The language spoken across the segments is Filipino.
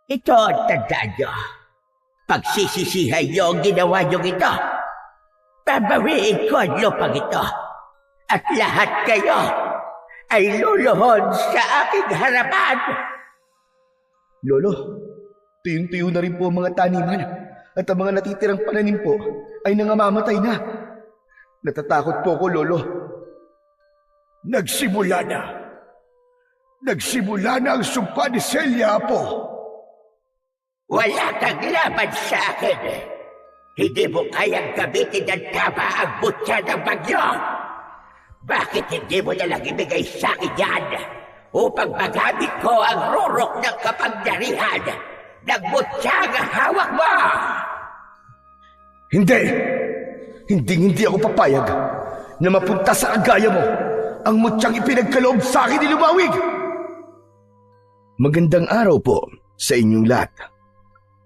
Ito ang tandaan nyo. Pagsisisihan nyo ang ginawa nyo ito. Babawiin ko ang lupang ito. At lahat kayo ay luluhod sa aking harapan. Lolo, tuyong-tuyo na rin po ang mga taniman at ang mga natitirang pananim po ay nangamamatay na. Natatakot po ko, Lolo. Nagsimula na ang sumpa ni Celia, Apo. Wala kang laban sa akin. Hindi mo kayang gamitin ng tama ang butya ng bagyo. Bakit hindi mo nalang ibigay sa akin yan upang magamit ko ang rurok ng kapangyarihan ng butyang hawak mo? Hindi ako papayag na mapunta sa kagaya mo ang mutyang ipinagkaloob sa akin ni Lumawig. Magandang araw po sa inyong lahat.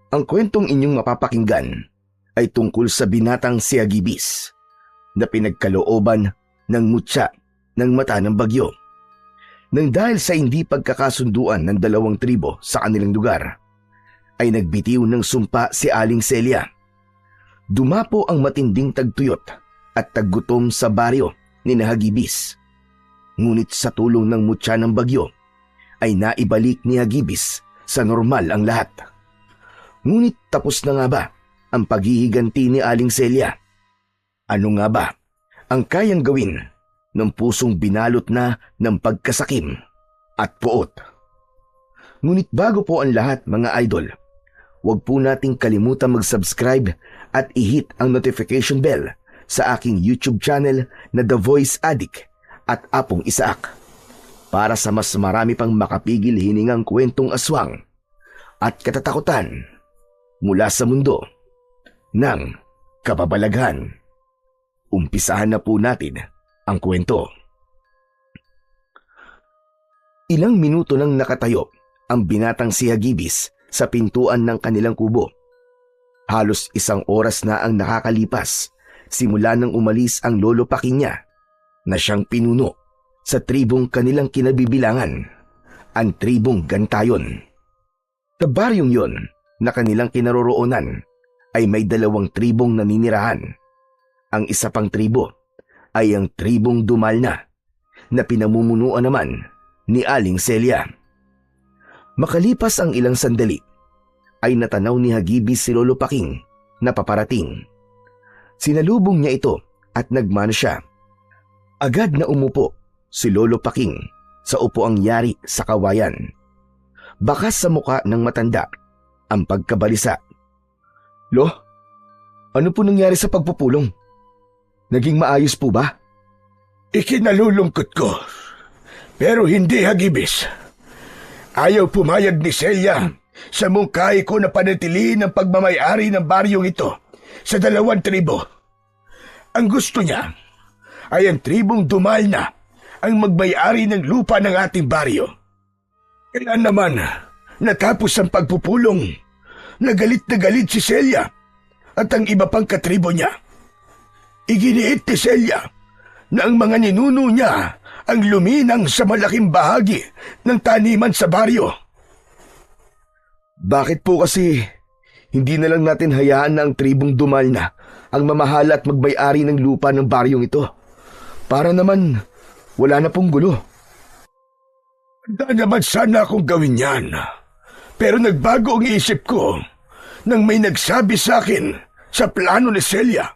Ang kwentong inyong mapapakinggan ay tungkol sa binatang si Agibis na pinagkalooban ng mutya ng mata ng bagyo. Nang dahil sa hindi pagkakasunduan ng dalawang tribo sa kanilang lugar, ay nagbitiw ng sumpa si Aling Celia. Dumapo ang matinding tagtuyot at taggutom sa baryo ni Agibis. Ngunit sa tulong ng mutya ng bagyo, ay naibalik ni Agibis sa normal ang lahat. Ngunit tapos na nga ba ang paghihiganti ni Aling Celia? Ano nga ba ang kayang gawin ng pusong binalot na ng pagkasakim at puot? Ngunit bago po ang lahat, mga idol, huwag po nating kalimutan mag-subscribe at i-hit ang notification bell sa aking YouTube channel na The Voice Addict at Apong Isaak para sa mas marami pang makapigil hiningang kwentong aswang at katatakutan mula sa mundo ng kababalaghan. Umpisahan na po natin ang kwento. Ilang minuto nang nakatayo ang binatang si Agibis sa pintuan ng kanilang kubo. Halos 1 oras na ang nakakalipas simula nang umalis ang lolo Paking niya na siyang pinuno sa tribong kanilang kinabibilangan, ang tribong Gantayon. Sa baryong yon na kanilang kinaroroonan ay may 2 tribong naninirahan. Ang isa pang tribo ay ang tribong Dumalna na pinamumunuan naman ni Aling Celia. Makalipas ang ilang sandali ay natanaw ni Agibis si Lolo Paking na paparating. Sinalubong niya ito at nagmano siya. Agad na umupo si Lolo Paking sa upuang yari sa kawayan. Bakas sa muka ng matanda ang pagkabalisa. Lo, ano po nangyari sa pagpupulong? Naging maayos po ba? Ikinalulungkot ko. Pero hindi, Agibis. Ayaw pumayag ni Celia sa mungkahi ko na panatilihin ang pagmamayari ng baryong ito sa 2 tribo. Ang gusto niya ay ang tribong Dumalna ang magmayari ng lupa ng ating baryo. Kaya naman, natapos ang pagpupulong, nagalit na galit si Celia at ang iba pang katribo niya. Iginiit ni Celia na ang mga ninuno niya ang luminang sa malaking bahagi ng taniman sa baryo. Bakit po kasi hindi na lang natin hayaan na ang tribong Dumalna ang mamahala at magbayari ng lupa ng baryong ito? Para naman wala na pong gulo. Handa naman sana akong gawin yan. Pero nagbago ang isip ko nang may nagsabi sa akin sa plano ni Celia.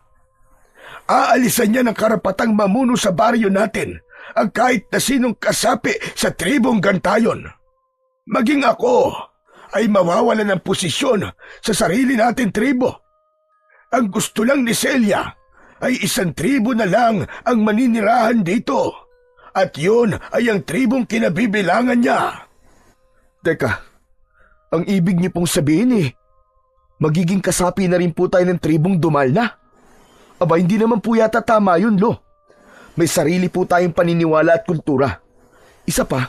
Aalisan niya ng karapatang mamuno sa baryo natin ang kahit na sinong kasapi sa tribong Gantayon. Maging ako ay mawawalan ng posisyon sa sarili natin tribo. Ang gusto lang ni Celia ay 1 tribo na lang ang maninirahan dito. At yun ay ang tribong kinabibilangan niya. Teka, ang ibig niyo pong sabihin magiging kasapi na rin po tayo ng tribong Dumalna? Aba, hindi naman po yata tama yun, Lo. May sarili po tayong paniniwala at kultura. Isa pa,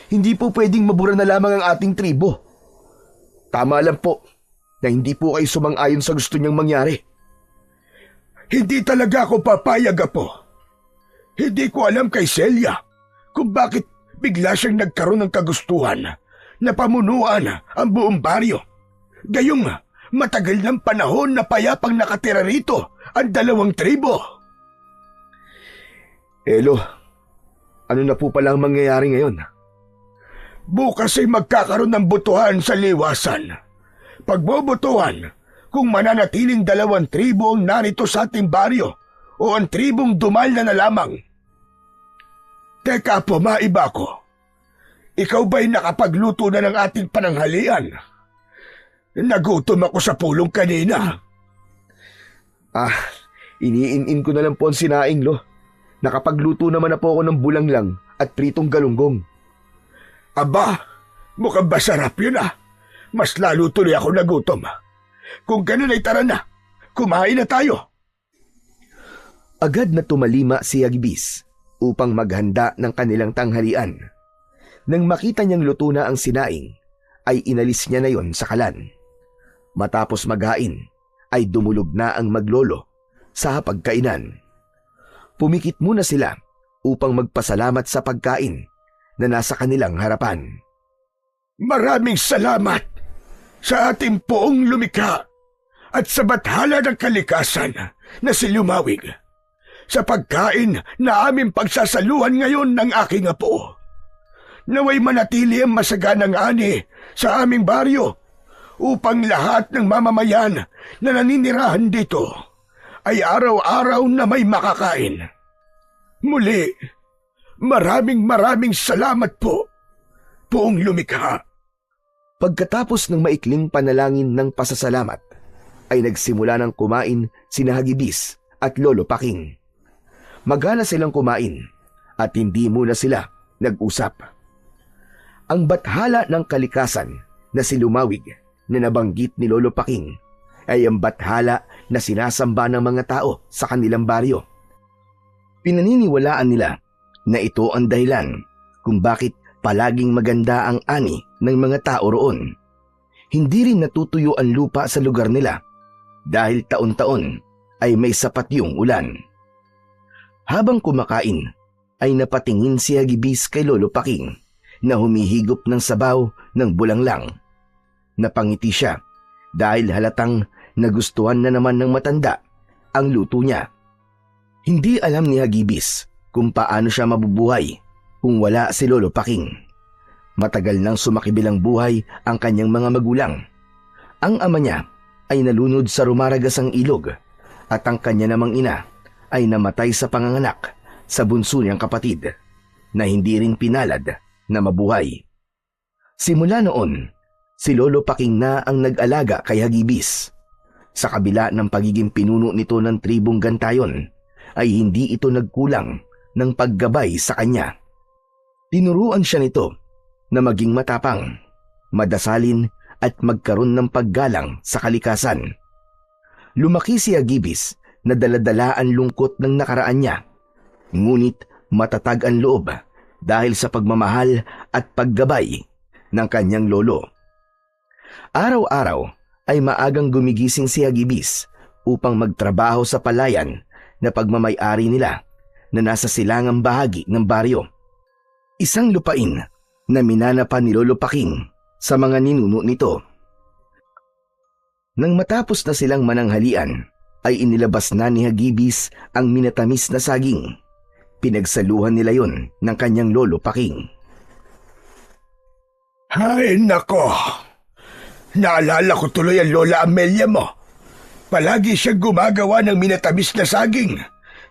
hindi po pwedeng mabura na lamang ang ating tribo. Tama lang po na hindi po kayo sumang-ayon sa gusto niyang mangyari. Hindi talaga ako papayag, Apo. Hindi ko alam kay Celia kung bakit bigla siyang nagkaroon ng kagustuhan na pamunuan ang buong baryo. Gayong matagal ng panahon na payapang nakatira rito ang 2 tribo. Elo, ano na po pala ang mangyayari ngayon? Bukas ay magkakaroon ng botohan sa liwasan. Pagbobotohan kung mananatiling 2 tribo ang narito sa ating baryo o ang tribong dumalna na lamang. Teka po, maiba ko. Ikaw ba'y nakapagluto na ng ating pananghalian? Nagutom ako sa pulong kanina. Iniin-in ko na lang po ang sinaing, Lo. Nakapagluto naman na po ako ng bulanglang at pritong galunggong. Aba, mukhang masarap yun Mas lalo tuloy ako nagutom. Kung ganun ay tara na, kumain na tayo. Agad na tumalima si Agibis upang maghanda ng kanilang tanghalian. Nang makita niyang luto na ang sinaing, ay inalis niya na yon sa kalan. Matapos maghain, ay dumulog na ang maglolo sa pagkainan. Pumikit muna sila upang magpasalamat sa pagkain na nasa kanilang harapan. Maraming salamat sa ating poong lumikha at sa bathala ng kalikasan na si Lumawig sa pagkain na aming pagsasaluhan ngayon ng aking apo. Naway manatili ang masaganang ani sa aming baryo upang lahat ng mamamayan na naninirahan dito ay araw-araw na may makakain. Muli, maraming salamat po, poong lumikha. Pagkatapos ng maikling panalangin ng pasasalamat, ay nagsimula ng kumain sina Agibis at Lolo Paking. Magana silang kumain at hindi muna sila nag-usap. Ang bathala ng kalikasan na si Lumawig na nabanggit ni Lolo Paking ay ang bathala na sinasamba ng mga tao sa kanilang baryo. Pinaniniwalaan nila na ito ang dahilan kung bakit palaging maganda ang ani ng mga tao roon. Hindi rin natutuyo ang lupa sa lugar nila dahil taon-taon ay may sapat yung ulan. Habang kumakain ay napatingin si Agibis kay Lolo Paking na humihigop ng sabaw ng bulanglang. Napangiti siya dahil halatang nagustuhan na naman ng matanda ang luto niya. Hindi alam ni Agibis kung paano siya mabubuhay kung wala si Lolo Paking. Matagal nang sumakibilang buhay ang kanyang mga magulang. Ang ama niya ay nalunod sa rumaragasang ilog at ang kanya namang ina ay namatay sa panganganak sa bunso niyang kapatid na hindi rin pinalad na mabuhay. Simula noon, si Lolo Paking na ang nag-alaga kay Agibis. Sa kabila ng pagiging pinuno nito ng tribong Gantayon, ay hindi ito nagkulang ng paggabay sa kanya. Tinuruan siya nito na maging matapang, madasalin at magkaroon ng paggalang sa kalikasan. Lumaki si Agibis na daladala ang lungkot ng nakaraan niya, ngunit matatag ang loob dahil sa pagmamahal at paggabay ng kanyang lolo. Araw-araw ay maagang gumigising si Agibis upang magtrabaho sa palayan na pagmamay-ari nila na nasa silangang bahagi ng baryo. Isang lupain na minanapa ni Lolo Paking sa mga ninuno nito. Nang matapos na silang mananghalian, ay inilabas na ni Agibis ang minatamis na saging. Pinagsaluhan nila yon ng kanyang Lolo Paking. Ay nako, naalala ko tuloy ang Lola Amelia mo. Palagi siyang gumagawa ng minatamis na saging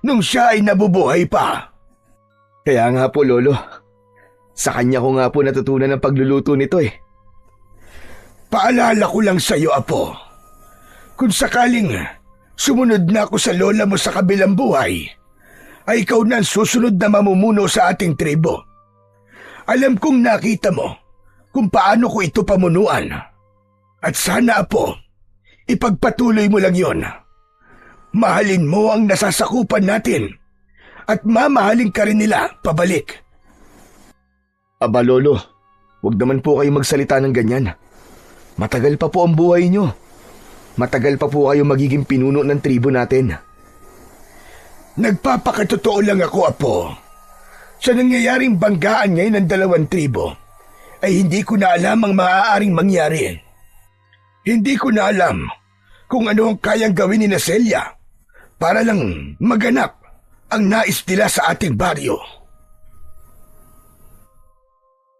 nung siya ay nabubuhay pa. Kaya nga po, Lolo. Sa kanya ko nga po natutunan ang pagluluto nito eh. Paalala ko lang sa iyo, Apo. Kung sakaling sumunod na ako sa lola mo sa kabilang buhay, ay ikaw na ang susunod na mamumuno sa ating tribo. Alam kong nakita mo kung paano ko ito pamunuan. At sana, Apo, ipagpatuloy mo lang yon. Mahalin mo ang nasasakupan natin at mamahalin ka rin nila pabalik. Aba, Lolo, huwag naman po kayo magsalita ng ganyan. Matagal pa po ang buhay nyo. Matagal pa po kayo magiging pinuno ng tribo natin. Nagpapakatotoo lang ako, Apo. Sa nangyayaring banggaan ngayon ng 2 tribo, ay hindi ko na alam ang maaaring mangyari. Hindi ko na alam kung ano ang kayang gawin ni Celia para lang maganap ang nais nila sa ating baryo.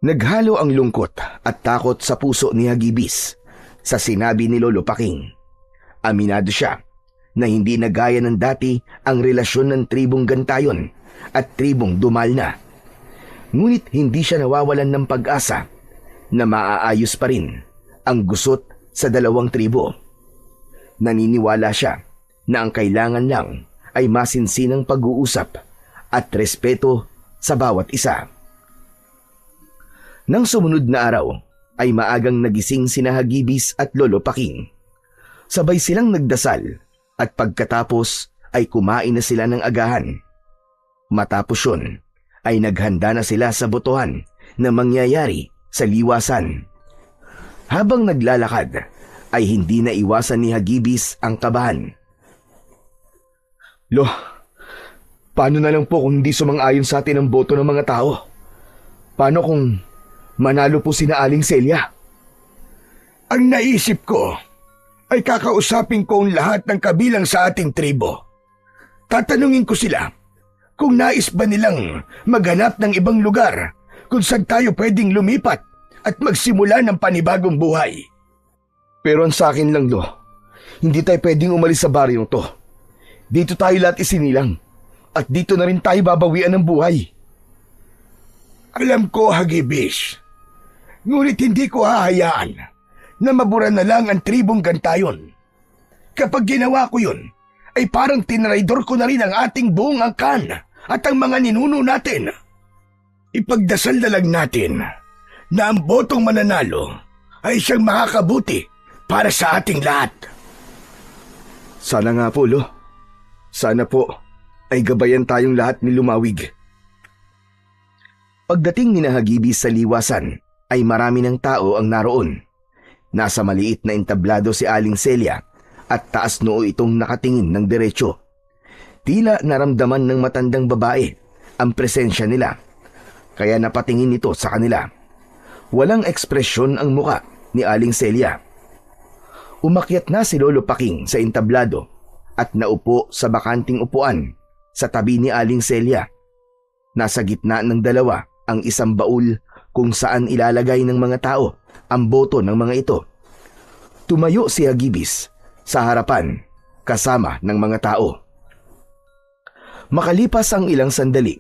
Naghalo ang lungkot at takot sa puso ni Hagibis sa sinabi ni Lolo Paking. Aminado siya na hindi na gaya ng dati ang relasyon ng tribong Gantayon at tribong Dumalna. Ngunit hindi siya nawawalan ng pag-asa na maaayos pa rin ang gusot sa dalawang tribo. Naniniwala siya na ang kailangan lang ay masinsinang pag-uusap at respeto sa bawat isa. Nang sumunod na araw ay maagang nagising sina Hagibis at Lolo Paking. Sabay silang nagdasal at pagkatapos ay kumain na sila ng agahan. Matapos yun ay naghanda na sila sa botohan na mangyayari sa liwasan. Habang naglalakad ay hindi na iwasan ni Hagibis ang kabahan. Lo, paano na lang po kung hindi sumang-ayon sa atin ang boto ng mga tao? Paano kung manalo po sina Aling Celia? Ang naisip ko ay kakausapin ko ang lahat ng kabilang sa ating tribo. Tatanungin ko sila kung nais ba nilang maghanap ng ibang lugar kung saan tayo pwedeng lumipat at magsimula ng panibagong buhay. Pero ang sa akin lang, Lo, hindi tayo pwedeng umalis sa baryong to. Dito tayo lahat isinilang at dito na rin tayo babawian ng buhay. Alam ko, Hagibis. Ngunit hindi ko hahayaan na mabura na lang ang tribong Gantayon. Kapag ginawa ko yun, ay parang tinraidor ko na rin ang ating buong angkan at ang mga ninuno natin. Ipagdasal na lang natin na ang botong mananalo ay siyang makakabuti para sa ating lahat. Sana nga po, Lo. Sana po ay gabayan tayong lahat ni Lumawig. Pagdating ni Hagibis sa liwasan ay marami ng tao ang naroon. Nasa maliit na entablado si Aling Celia at taas noo itong nakatingin ng diretsyo. Tila naramdaman ng matandang babae ang presensya nila, kaya napatingin ito sa kanila. Walang ekspresyon ang muka ni Aling Celia. Umakyat na si Lolo Paking sa entablado at naupo sa bakanting upuan sa tabi ni Aling Celia. Nasa gitna ng dalawa ang isang baul kung saan ilalagay ng mga tao ang boto ng mga ito. Tumayo si Hagibis sa harapan kasama ng mga tao. Makalipas ang ilang sandali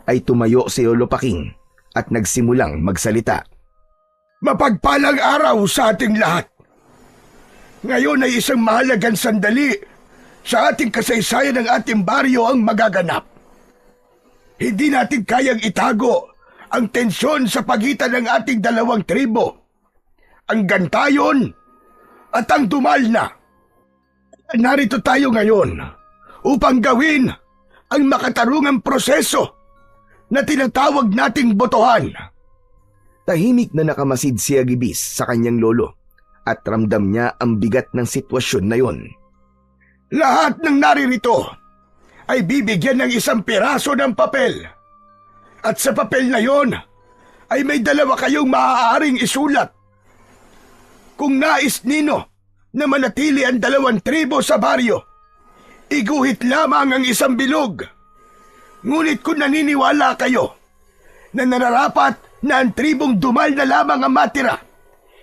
ay tumayo si Lolo Paking at nagsimulang magsalita. Mapagpalang araw sa ating lahat. Ngayon ay isang mahalagang sandali sa ating kasaysayan ng ating baryo ang magaganap. Hindi natin kayang itago ang tensyon sa pagitan ng ating dalawang tribo, ang Gantayon at ang Dumalna. Narito tayo ngayon upang gawin ang makatarungang proseso na tinatawag nating botohan. Tahimik na nakamasid si Hagibis sa kanyang lolo at ramdam niya ang bigat ng sitwasyon na yon. Lahat ng naririto ay bibigyan ng isang piraso ng papel. At sa papel na yon ay may dalawa kayong maaaring isulat. Kung nais nino na manatili ang dalawang tribo sa baryo, iguhit lamang ang isang bilog. Ngunit kung naniniwala kayo na nararapat na ang tribong Dumalna lamang ang matira,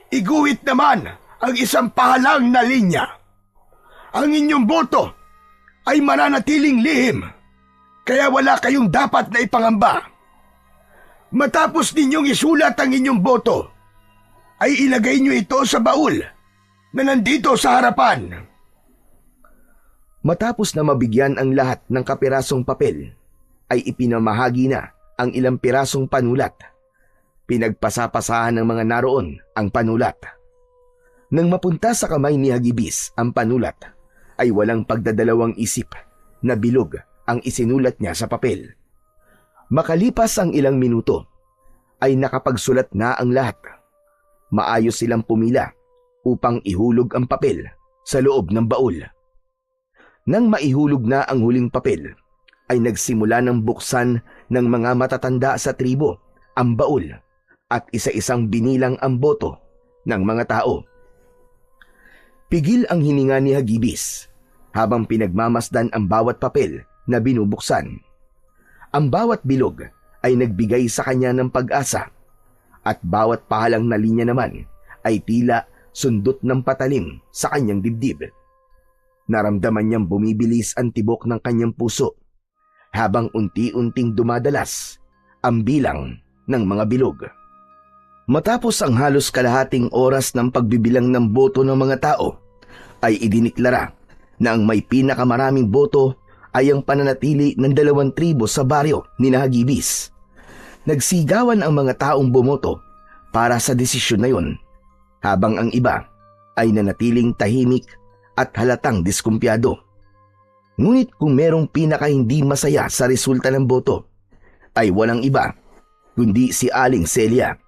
iguhit naman ang isang pahalang na linya. Ang inyong boto ay mananatiling lihim, kaya wala kayong dapat na ipangamba. Matapos ninyong isulat ang inyong boto, ay ilagay nyo ito sa baul na nandito sa harapan. Matapos na mabigyan ang lahat ng kapirasong papel, ay ipinamahagi na ang ilang pirasong panulat. Pinagpasapasahan ng mga naroon ang panulat. Nang mapunta sa kamay ni Hagibis ang panulat, ay walang pagdadalawang isip na bilog ang isinulat niya sa papel. Makalipas ang ilang minuto, ay nakapagsulat na ang lahat. Maayos silang pumila upang ihulog ang papel sa loob ng baul. Nang maihulog na ang huling papel, ay nagsimula ng buksan ng mga matatanda sa tribo ang baul at isa-isang binilang ang boto ng mga tao. Pigil ang hininga ni Hagibis habang pinagmamasdan ang bawat papel na binubuksan. Ang bawat bilog ay nagbigay sa kanya ng pag-asa at bawat pahalang na linya naman ay tila sundot ng patalim sa kanyang dibdib. Naramdaman niyang bumibilis ang tibok ng kanyang puso habang unti-unting dumadalas ang bilang ng mga bilog. Matapos ang halos kalahating oras ng pagbibilang ng boto ng mga tao, ay idiniklara na ang may pinakamaraming boto ay ang pananatili ng 2 tribo sa baryo ni Hagibis. Nagsigawan ang mga taong bumoto para sa desisyon na yun, habang ang iba ay nanatiling tahimik at halatang diskumpiyado. Ngunit kung merong pinaka hindi masaya sa resulta ng boto, ay walang iba kundi si Aling Celia.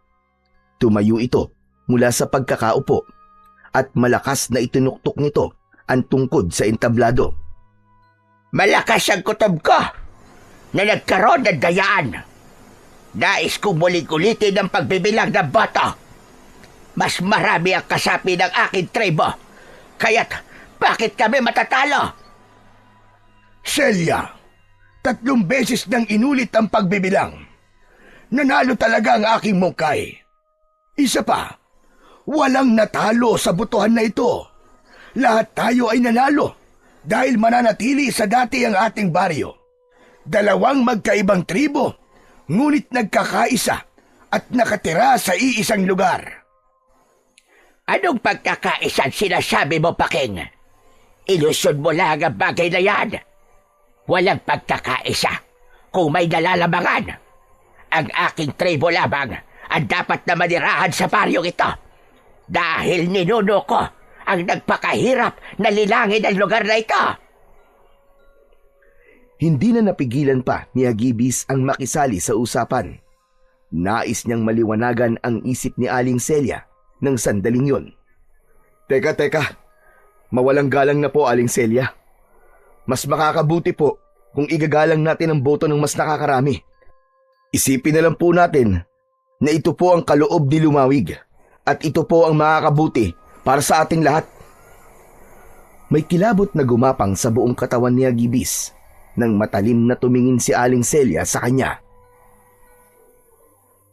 Tumayo ito mula sa pagkakaupo at malakas na itinuktok nito ang tungkod sa entablado. Malakas ang kutob ko na nagkaroon ng dayaan. Nais kong muling ulitin ang pagbibilang ng boto. Mas marami ang kasapi ng aking tribo. Kaya't bakit kami matatalo? Celia, 3 beses nang inulit ang pagbibilang. Nanalo talaga ang aking mungkay. Isa pa, walang natalo sa botohan na ito. Lahat tayo ay nanalo dahil mananatili sa dati ang ating baryo. 2 magkaibang tribo, ngunit nagkakaisa at nakatira sa iisang lugar. Anong pagkakaisan sinasabi mo, Paking? Ilusyon mo lang ang bagay na yan. Walang pagkakaisa kung may nalalamangan. Ang aking tribo lamang ang dapat na manirahan sa baryong ito dahil ninuno ko ang nagpakahirap na lilangin ang lugar na ito. Hindi na napigilan pa ni Hagibis ang makisali sa usapan. Nais niyang maliwanagan ang isip ni Aling Celia ng sandaling yun. Teka, mawalang galang na po, Aling Celia. Mas makakabuti po kung igagalang natin ang boto ng mas nakakarami. Isipin na lang po natin na ito po ang kaloob ni Lumawig at ito po ang makakabuti para sa ating lahat. May kilabot na gumapang sa buong katawan ni Hagibis nang matalim na tumingin si Aling Celia sa kanya.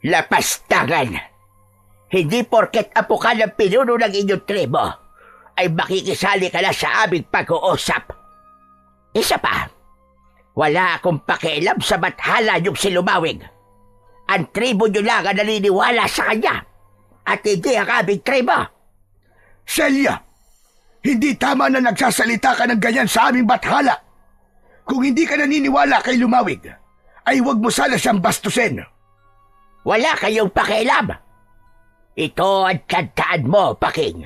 Lapastangan! Hindi porket apo ka ng pinuno ng inyong tribo ay makikisali ka na sa aming pag-uusap. Isa pa, wala akong pakialam sa bathala yung si Lumawig. Ang tribo nyo lang ang naniniwala sa kanya at hindi ang aming tribo. Celia, hindi tama na nagsasalita ka ng ganyan sa aming bathala. Kung hindi ka naniniwala kay Lumawig, ay huwag mo sana siyang bastusin. Wala kayong pakialam. Ito ang tandaan mo, Paking.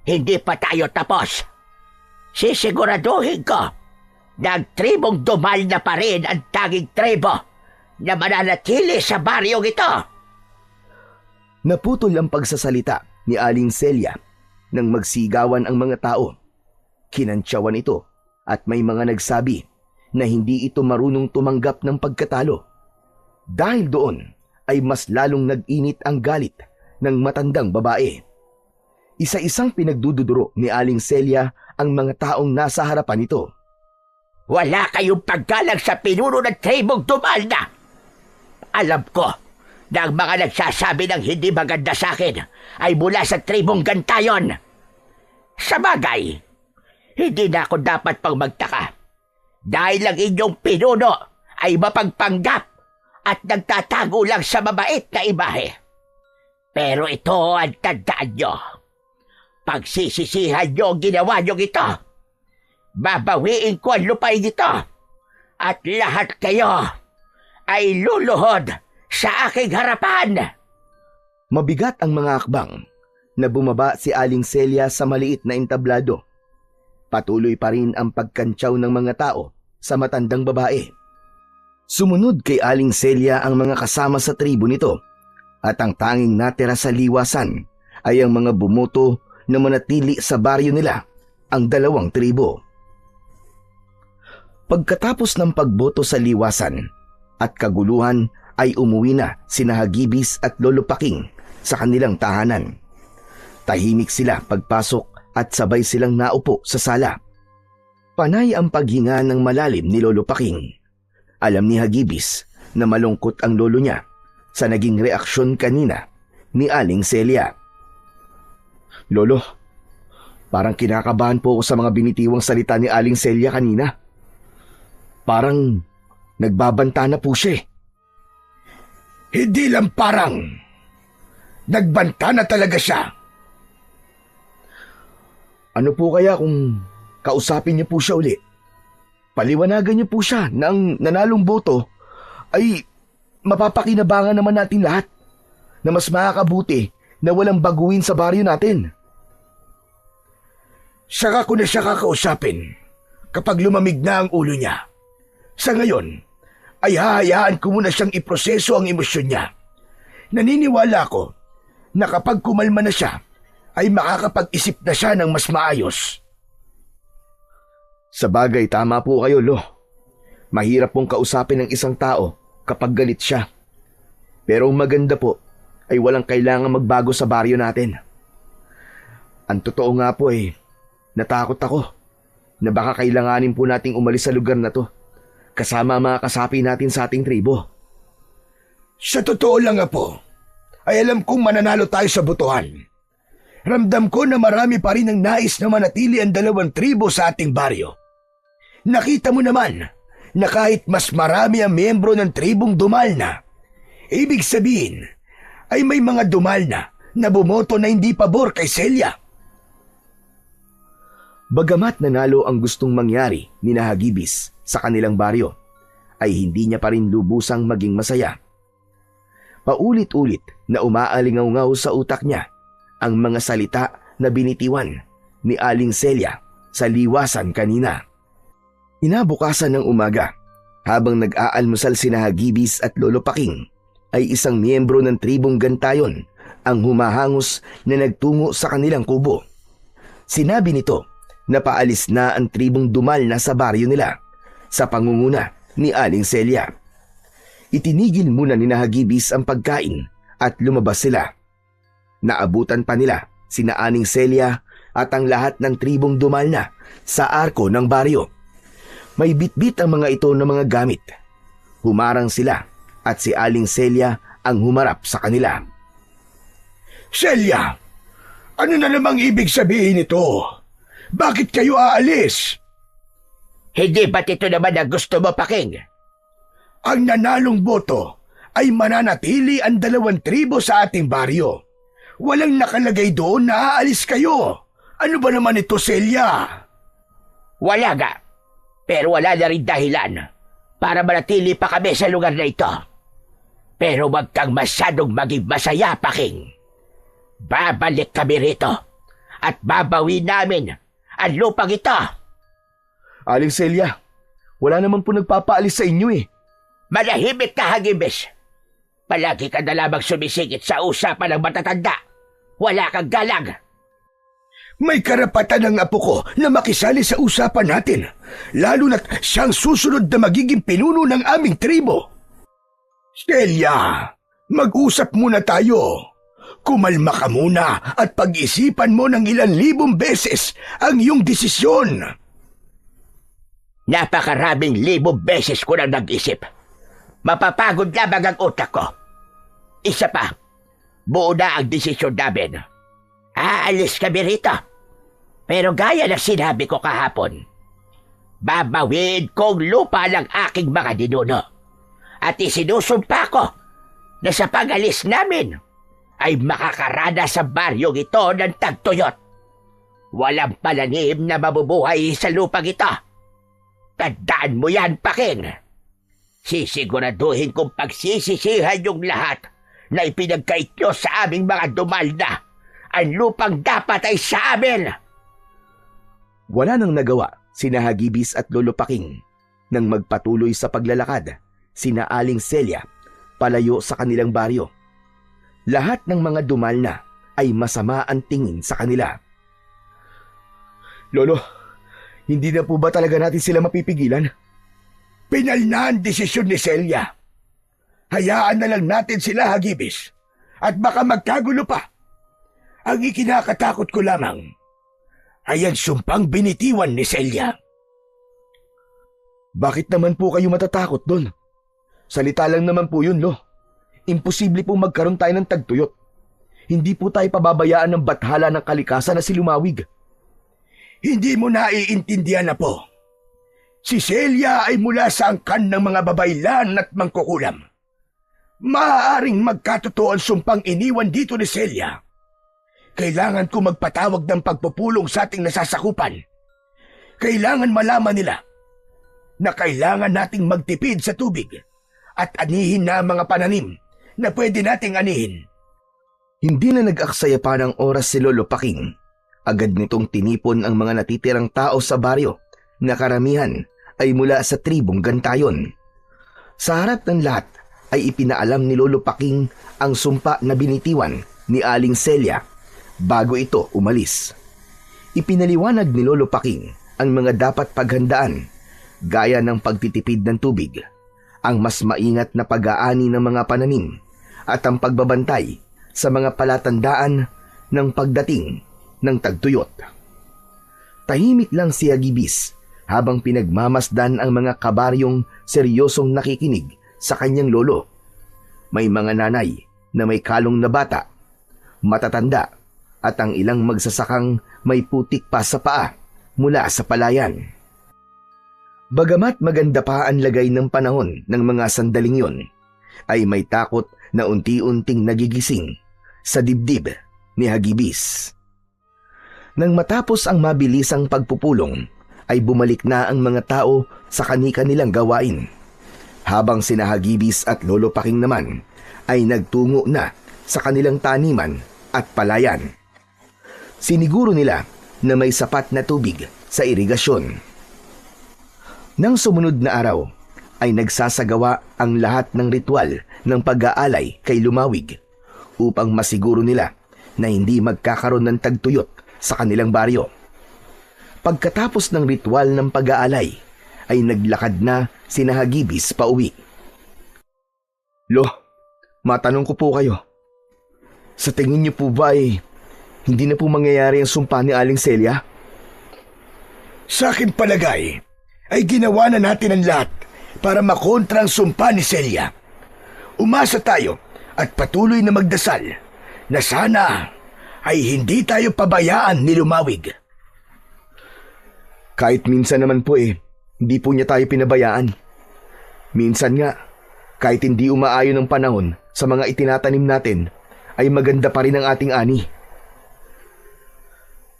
Hindi pa tayo tapos. Sisiguraduhin ko na ang tribong Dumal na pa rin ang tanging tribo na mananatili sa baryong ito. Naputol ang pagsasalita ni Aling Celia nang magsigawan ang mga tao. Kinantsawan ito at may mga nagsabi na hindi ito marunong tumanggap ng pagkatalo. Dahil doon ay mas lalong nag-init ang galit ng matandang babae. Isa-isang pinagdududuro ni Aling Celia ang mga taong nasa harapan nito. Wala kayong paggalang sa pinuno ng tribong Dumal na. Alam ko na ang mga nagsasabi ng hindi maganda sa akin ay mula sa tribong Gantayon. Sa bagay, hindi na ako dapat pang magtaka dahil ang inyong pinuno ay mapagpanggap at nagtatago lang sa mabait na imahe. Pero ito ang tandaan nyo. Pagsisisihan nyo ang ginawa nyo ito. Babawiin ko ang lupain ito at lahat kayo ay luluhod sa aking harapan. Mabigat ang mga akbang na bumaba si Aling Celia sa maliit na entablado. Patuloy pa rin ang pagkantsaw ng mga tao sa matandang babae. Sumunod kay Aling Celia ang mga kasama sa tribo nito at ang tanging natira sa liwasan ay ang mga bumoto na manatili sa baryo nila, ang 2 tribo. Pagkatapos ng pagboto sa liwasan at kaguluhan ay umuwi na sina Hagibis at Lolo Paking sa kanilang tahanan. Tahimik sila pagpasok at sabay silang naupo sa sala. Panay ang paghinga ng malalim ni Lolo Paking. Alam ni Hagibis na malungkot ang lolo niya sa naging reaksyon kanina ni Aling Celia. Lolo, parang kinakabahan po ako sa mga binitiwang salita ni Aling Celia kanina. Parang nagbabanta na po siya. Hindi lang parang. Nagbanta na talaga siya. Ano po kaya kung kausapin niyo po siya uli? Paliwanagan niyo po siya na ang nanalong boto ay mapapakinabangan naman natin lahat, na mas makakabuti na walang baguhin sa baryo natin. Saka ko na siya kakausapin kapag lumamig na ang ulo niya. Sa ngayon, ay hahayaan ko muna siyang iproseso ang emosyon niya. Naniniwala ko na kapag kumalma na siya, ay makakapag-isip na siya ng mas maayos. Sa bagay, tama po kayo, Lo. Mahirap pong kausapin ng isang tao kapag galit siya. Pero ang maganda po ay walang kailangan magbago sa baryo natin. Ang totoo nga po natakot ako na baka kailanganin po nating umalis sa lugar na to kasama mga kasapi natin sa ating tribo. Sa totoo lang, Apo, ay alam kong mananalo tayo sa butuhan. Ramdam ko na marami pa rin ang nais na manatili ang 2 tribo sa ating baryo. Nakita mo naman na kahit mas marami ang miyembro ng tribong Dumalna, ibig sabihin ay may mga Dumalna na bumoto na hindi pabor kay Celia. Bagamat nanalo ang gustong mangyari ni Hagibis sa kanilang baryo, ay hindi niya pa rin lubusang maging masaya. Paulit-ulit na umaalingaw-ngaw sa utak niya ang mga salita na binitiwan ni Aling Celia sa liwasan kanina. Inabukasan ng umaga, habang nag-aalmusal sina Hagibis at Lolo Paking, ay isang miyembro ng tribong Gantayon ang humahangos na nagtungo sa kanilang kubo. Sinabi nito na paalis na ang tribong Dumalna sa baryo nila sa pangunguna ni Aling Celia. Itinigil muna ni Hagibis ang pagkain at lumabas sila. Naabutan pa nila sina Aling Celia at ang lahat ng tribong Dumalna sa arko ng baryo. May bitbit ang mga ito ng mga gamit. Humarang sila at si Aling Celia ang humarap sa kanila. Celia, ano na namang ibig sabihin ito? Bakit kayo aalis? Hindi ba't ito naman ang gusto mo, Paking? Ang nanalong boto ay mananatili ang 2 tribo sa ating baryo. Walang nakalagay doon na aalis kayo. Ano ba naman ito, Celia? Wala nga. Pero wala na rin dahilan para manatili pa kami sa lugar na ito. Pero wag kang masyadong maging masaya, Paking. Babalik kami rito at babawi namin ang lupang ito. Aling Celia, wala naman po nagpapaalis sa inyo Manahimik ka, Hagibis. Palagi ka na lamang sumisigit sa usapan ng matatanda. Wala kang galang. May karapatan ng apo ko na makisali sa usapan natin, lalo na't siyang susunod na magiging pinuno ng aming tribo. Celia, mag-usap muna tayo. Kumalma ka muna at pag-isipan mo ng 1,000 beses ang iyong desisyon. Napakaraming 1,000 beses ko na nag-isip. Mapapagod lamang ang utak ko. Isa pa, buo na ang desisyon namin. Aalis kami rito. Pero gaya na sinabi ko kahapon, babawin kong lupa ng aking mga ninuno. At isinusumpa ko na sa pag-alis namin ay makakarada sa baryong ito ng tagtuyot. Walang palanim na mabubuhay sa lupang ito. Tandaan mo yan, Paking. Sisiguraduhin kong pagsisisihan yung lahat na ipinagkait nyo sa aming mga Dumalna. Ang lupang dapat ay sa amin. Wala nang nagawa sina Hagibis at Lolo Paking nang magpatuloy sa paglalakad sina Aling Celia palayo sa kanilang baryo. Lahat ng mga Dumalna ay masama ang tingin sa kanila. Lolo, hindi na po ba talaga natin sila mapipigilan? Pinal na ang desisyon ni Celia. Hayaan na lang natin sila, Hagibis. At baka magkagulo pa. Ang ikinakatakot ko lamang ay ang sumpang binitiwan ni Celia. Bakit naman po kayo matatakot doon? Salita lang naman po yun, Lo. Imposible po magkaroon tayo ng tagtuyot. Hindi po tayo pababayaan ng bathala ng kalikasan na si Lumawig. Hindi mo naiintindihan na po. Si Celia ay mula sa angkan ng mga babaylan at mangkukulam. Maaaring magkatotoo ang sumpang iniwan dito ni Celia. Kailangan ko magpatawag ng pagpupulong sa ating nasasakupan. Kailangan malaman nila na kailangan nating magtipid sa tubig at anihin na ang mga pananim na pwede nating anihin. Hindi na nag-aksaya pa ng oras si Lolo Paking. Agad nitong tinipon ang mga natitirang tao sa baryo na karamihan ay mula sa tribong Gantayon. Sa harap ng lahat ay ipinaalam ni Lolo Paking ang sumpa na binitiwan ni Aling Celia bago ito umalis. Ipinaliwanag ni Lolo Paking ang mga dapat paghandaan gaya ng pagtitipid ng tubig, ang mas maingat na pag-aani ng mga pananim at ang pagbabantay sa mga palatandaan ng pagdating ng tagtuyot. Tahimik lang si Hagibis habang pinagmamasdan ang mga kabaryong seryosong nakikinig sa kanyang lolo. May mga nanay na may kalong na bata, matatanda at ang ilang magsasakang may putik pa sa paa mula sa palayan. Bagamat maganda pa ang lagay ng panahon ng mga sandaling yon, ay may takot na unti-unting nagigising sa dibdib ni Hagibis. Nang matapos ang mabilisang pagpupulong, ay bumalik na ang mga tao sa kani-kanilang gawain, habang sina Hagibis at Lolo Paking naman ay nagtungo na sa kanilang taniman at palayan. Siniguro nila na may sapat na tubig sa irigasyon. Nang sumunod na araw, ay nagsasagawa ang lahat ng ritual ng pag-aalay kay Lumawig upang masiguro nila na hindi magkakaroon ng tagtuyot sa kanilang baryo. Pagkatapos ng ritual ng pag-aalay, ay naglakad na sina Hagibis pauwi. Lo, matanong ko po kayo. Sa tingin niyo po ba ay hindi na po mangyayari ang sumpa ni Aling Celia? Sa aking palagay, ay ginawa na natin ang lahat para makontra ang sumpa ni Celia. Umasa tayo at patuloy na magdasal na sana ay hindi tayo pabayaan ni Lumawig. Kahit minsan naman po hindi po niya tayo pinabayaan. Minsan nga, kahit hindi umaayon ang panahon sa mga itinatanim natin, ay maganda pa rin ang ating ani.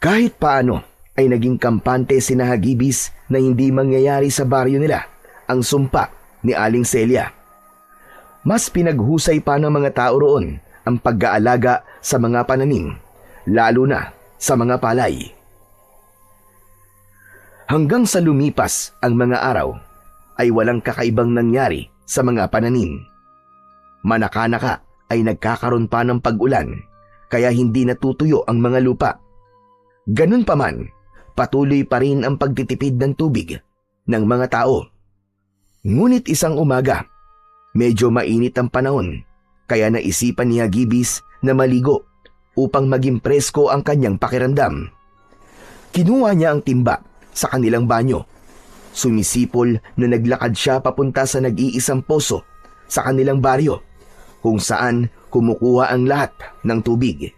Kahit paano, ay naging kampante sina Hagibis na hindi mangyayari sa baryo nila ang sumpa ni Aling Celia. Mas pinaghusay pa ng mga tao roon ang pag-aalaga sa mga pananim, lalo na sa mga palay. Hanggang sa lumipas ang mga araw, ay walang kakaibang nangyari sa mga pananim. Manaka-naka ay nagkakaroon pa ng pag-ulan, kaya hindi natutuyo ang mga lupa. Ganun pa man, patuloy pa rin ang pagtitipid ng tubig ng mga tao. Ngunit isang umaga, medyo mainit ang panahon, kaya naisipan ni Hagibis na maligo upang maging presko ang kanyang pakiramdam. Kinuha niya ang timba sa kanilang banyo. Sumisipol na naglakad siya papunta sa nag-iisang poso sa kanilang baryo, kung saan kumukuha ang lahat ng tubig.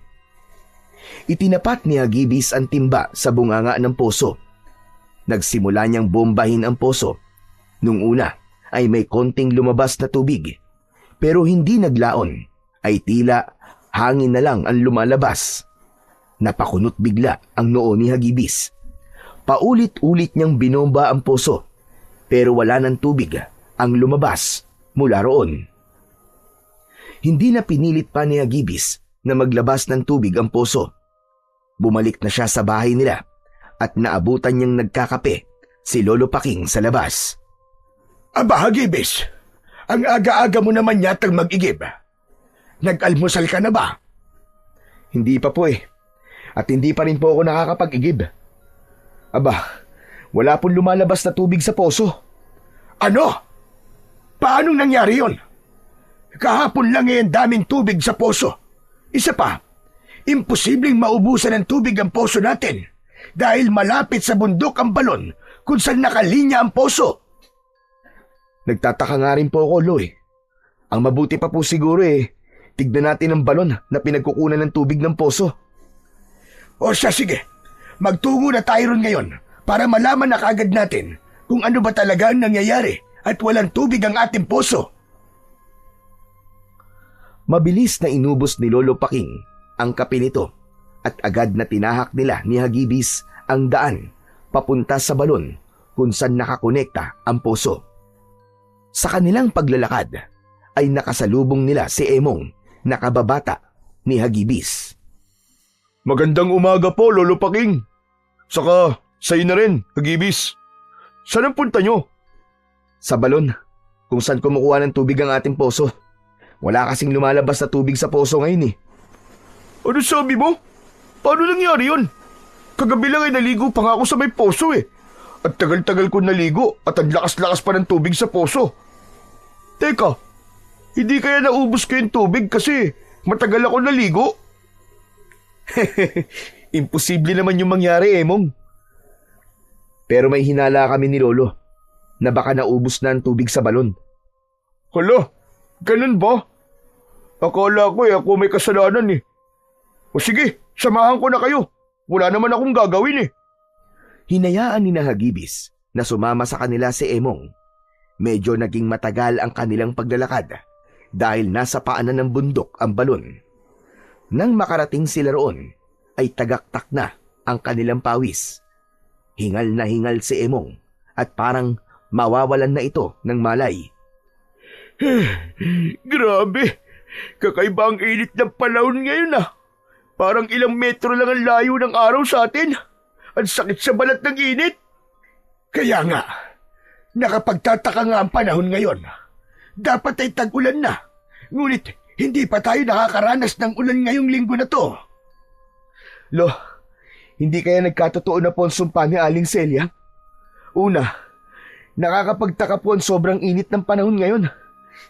Itinapat ni Hagibis ang timba sa bunganga ng poso. Nagsimula niyang bombahin ang poso. Nung una ay may konting lumabas na tubig, pero hindi naglaon, ay tila hangin na lang ang lumalabas. Napakunot bigla ang noo ni Hagibis. Paulit-ulit niyang binomba ang poso, pero wala ng tubig ang lumabas mula roon. Hindi na pinilit pa ni Hagibis na maglabas ng tubig ang poso. Bumalik na siya sa bahay nila at naabutan niyang nagkakape si Lolo Paking sa labas. Aba, Hagibis, ang aga-aga mo naman yatang mag-igib. Nag-almusal ka na ba? Hindi pa po at hindi pa rin po ako nakakapag-igib. Aba, wala pong lumalabas na tubig sa poso. Ano? Paanong nangyari yon? Kahapon lang ang daming tubig sa poso. Isa pa, imposibleng maubusan ng tubig ang poso natin dahil malapit sa bundok ang balon kung saan nakalinya ang poso. Nagtataka nga rin po ako, Lo eh. Ang mabuti pa po siguro tignan natin ang balon na pinagkukunan ng tubig ng poso. O siya, sige. Magtungo na tayo ron ngayon para malaman na kaagad natin kung ano ba talaga ang nangyayari at walang tubig ang ating poso. Mabilis na inubos ni Lolo Paking ang kape nito at agad na tinahak nila ni Hagibis ang daan papunta sa balon kung saan nakakonekta ang poso. Sa kanilang paglalakad ay nakasalubong nila si Emong na kababata ni Hagibis. Magandang umaga po, Lolo Paking. Saka, sa'yo na rin, Hagibis. Saan ang punta nyo? Sa balon, kung saan kumukuha ng tubig ang ating poso. Wala kasing lumalabas na tubig sa poso ngayon eh. Ano sabi mo? Paano nangyari yun? Kagabi lang ay naligo pa nga ako sa may poso eh. At tagal-tagal ko naligo at ang lakas-lakas pa ng tubig sa poso. Teka, hindi kaya naubos ko yung tubig kasi matagal ako naligo? Imposible naman yung mangyari, Emong. Pero may hinala kami ni Lolo na baka naubos na ang tubig sa balon. Hala, ganun ba? Akala ko ako may kasalanan eh. O sige, samahan ko na kayo. Wala naman akong gagawin eh. Hinayaan ni Hagibis na sumama sa kanila si Emong. Medyo naging matagal ang kanilang paglalakad dahil nasa paanan ng bundok ang balon. Nang makarating sila roon, ay tagaktak na ang kanilang pawis. Hingal na hingal si Emong at parang mawawalan na ito ng malay. Grabe, kakaiba ang init ng panahon ngayon ah. Parang ilang metro lang ang layo ng araw sa atin. Ang sakit sa balat ng init. Kaya nga, nakapagtataka nga ang panahon ngayon. Dapat ay tag-ulan na. Ngunit hindi pa tayo nakakaranas ng ulan ngayong linggo na to. Lo, hindi kaya nagkatotoo na po ang sumpa ni Aling Celia? Una, nakakapagtaka po ang sobrang init ng panahon ngayon.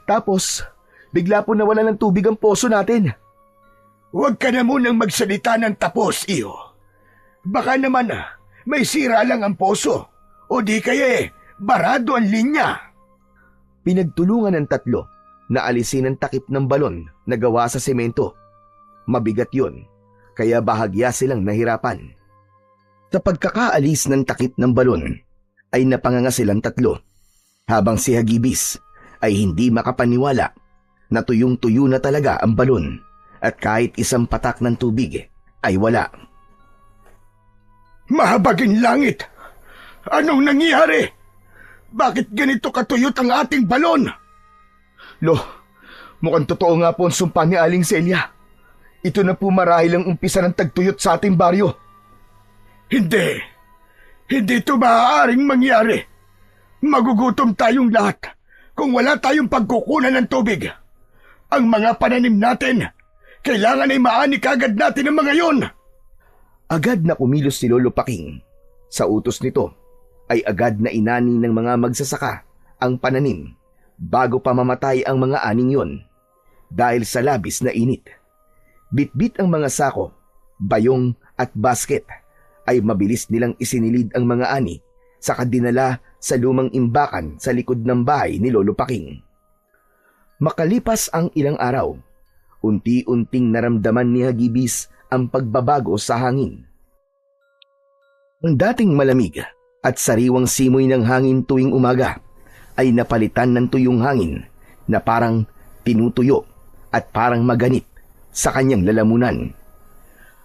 Tapos, bigla po nawala ng tubig ang poso natin. Huwag ka na munang magsalita ng tapos, iyo. Baka naman may sira lang ang poso. O di kaya barado ang linya. Pinagtulungan ng tatlo na alisin ang takip ng balon na gawa sa semento. Mabigat yun, kaya bahagya silang nahirapan. Sa pagkakaalis ng takip ng balon, ay napanganga silang tatlo. Habang si Hagibis ay hindi makapaniwala na tuyong-tuyo na talaga ang balon at kahit isang patak ng tubig ay wala. Mahabagin langit! Anong nangyari? Bakit ganito katuyot ang ating balon? Lo, mukhang totoo nga po ang sumpa ni Aling Celia. Ito na po marahil ang umpisa ng tagtuyot sa ating baryo. Hindi. Hindi ito maaaring mangyari. Magugutom tayong lahat kung wala tayong pagkukunan ng tubig. Ang mga pananim natin, kailangan ay maani kagad natin ang mga yon. Agad na kumilos si Lolo Paking. Sa utos nito ay agad na inani ng mga magsasaka ang pananim bago pa mamatay ang mga aning yon dahil sa labis na init. Bitbit ang mga sako, bayong at basket ay mabilis nilang isinilid ang mga ani saka dinala sa lumang imbakan sa likod ng bahay ni Lolo Paking. Makalipas ang ilang araw, unti-unting naramdaman ni Hagibis ang pagbabago sa hangin. Ang dating malamig at sariwang simoy ng hangin tuwing umaga ay napalitan ng tuyong hangin na parang tinutuyo at parang maganit sa kanyang lalamunan.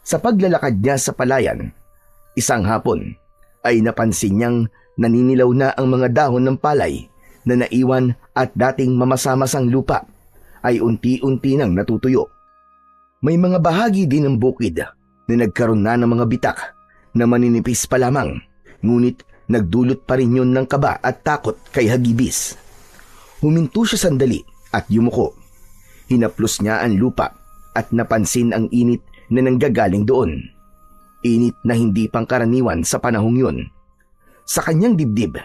Sa paglalakad niya sa palayan, isang hapon ay napansin niyang naninilaw na ang mga dahon ng palay na naiwan at dating mamasamasang lupa ay unti-unti nang natutuyo. May mga bahagi din ng bukid na nagkaroon na ng mga bitak na maninipis pa lamang, ngunit nagdulot pa rin yun ng kaba at takot kay Hagibis. Huminto siya sandali at yumuko. Hinaplos niya ang lupa at napansin ang init na nanggagaling doon. Init na hindi pangkaraniwan sa panahong yun. Sa kanyang dibdib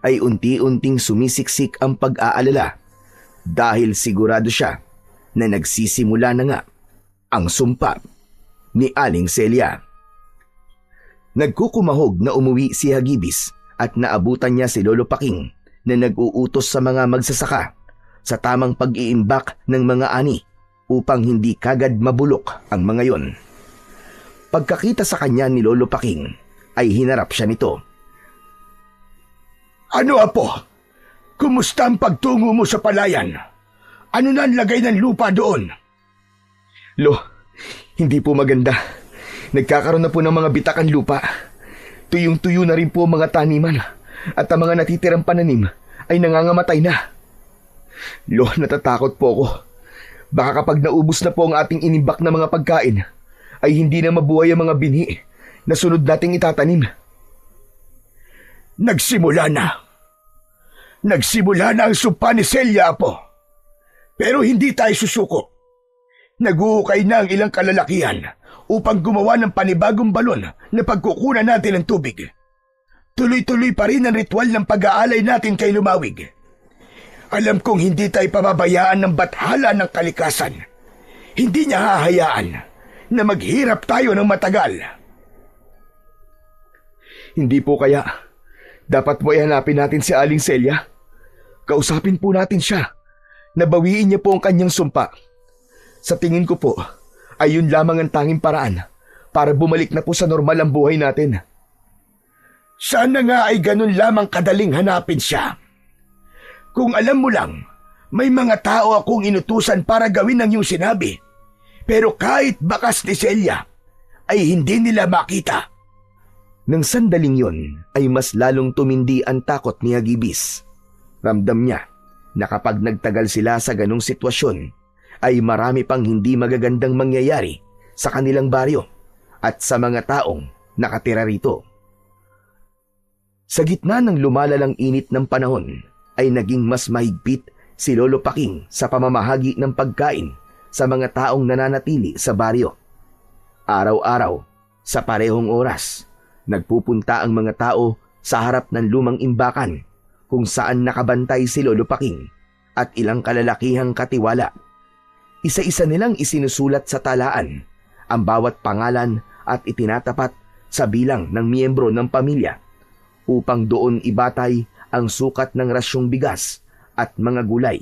ay unti-unting sumisiksik ang pag-aalala. dahil sigurado siya na nagsisimula na nga ang sumpa ni Aling Celia. Nagkukumahog na umuwi si Hagibis at naabutan niya si Lolo Paking na nag-uutos sa mga magsasaka sa tamang pag-iimbak ng mga ani upang hindi kagad mabulok ang mga yon. Pagkakita sa kanya ni Lolo Paking ay hinarap siya nito. Ano, Apo? Kumusta ang pagtungo mo sa palayan? Ano na ang lagay ng lupa doon? Lo, hindi po maganda. Nagkakaroon na po ng mga bitakan lupa. Tuyong-tuyo na rin po ang mga taniman at ang mga natitirang pananim ay nangangamatay na. Lo, natatakot po ako. Baka kapag naubos na po ang ating inimbak na mga pagkain, ay hindi na mabuhay ang mga binhi na sunod nating itatanim. Nagsimula na. Nagsimula na ang sumpa ni Celia, Apo. Pero hindi tayo susuko. Naguhukay na ang ilang kalalakihan upang gumawa ng panibagong balon na pagkukunan natin ng tubig. Tuloy-tuloy pa rin ang ritual ng pag-aalay natin kay Lumawig. Alam kong hindi tayo pababayaan ng bathala ng kalikasan. Hindi niya hahayaan na maghirap tayo ng matagal. Hindi po kaya. Dapat po ihanapin natin si Aling Celia. Kausapin po natin siya. Nabawiin niya po ang kanyang sumpa. Sa tingin ko po, ay yun lamang ang tanging paraan para bumalik na po sa normal ang buhay natin. Sana nga ay ganun lamang kadaling hanapin siya. Kung alam mo lang, may mga tao akong inutusan para gawin ang iyong sinabi. Pero kahit bakas ni Celia, ay hindi nila makita. Nang sandaling yon ay mas lalong tumindi ang takot ni Hagibis. Ramdam niya na kapag nagtagal sila sa ganong sitwasyon, ay marami pang hindi magagandang mangyayari sa kanilang baryo at sa mga taong nakatira rito. Sa gitna ng lumalalang init ng panahon, ay naging mas mahigpit si Lolo Paking sa pamamahagi ng pagkain sa mga taong nananatili sa baryo. Araw-araw, sa parehong oras, nagpupunta ang mga tao sa harap ng lumang imbakan kung saan nakabantay si Lolo Paking at ilang kalalakihang katiwala. Isa-isa nilang isinusulat sa talaan ang bawat pangalan at itinatapat sa bilang ng miyembro ng pamilya upang doon ibatay ang sukat ng rasyong bigas at mga gulay.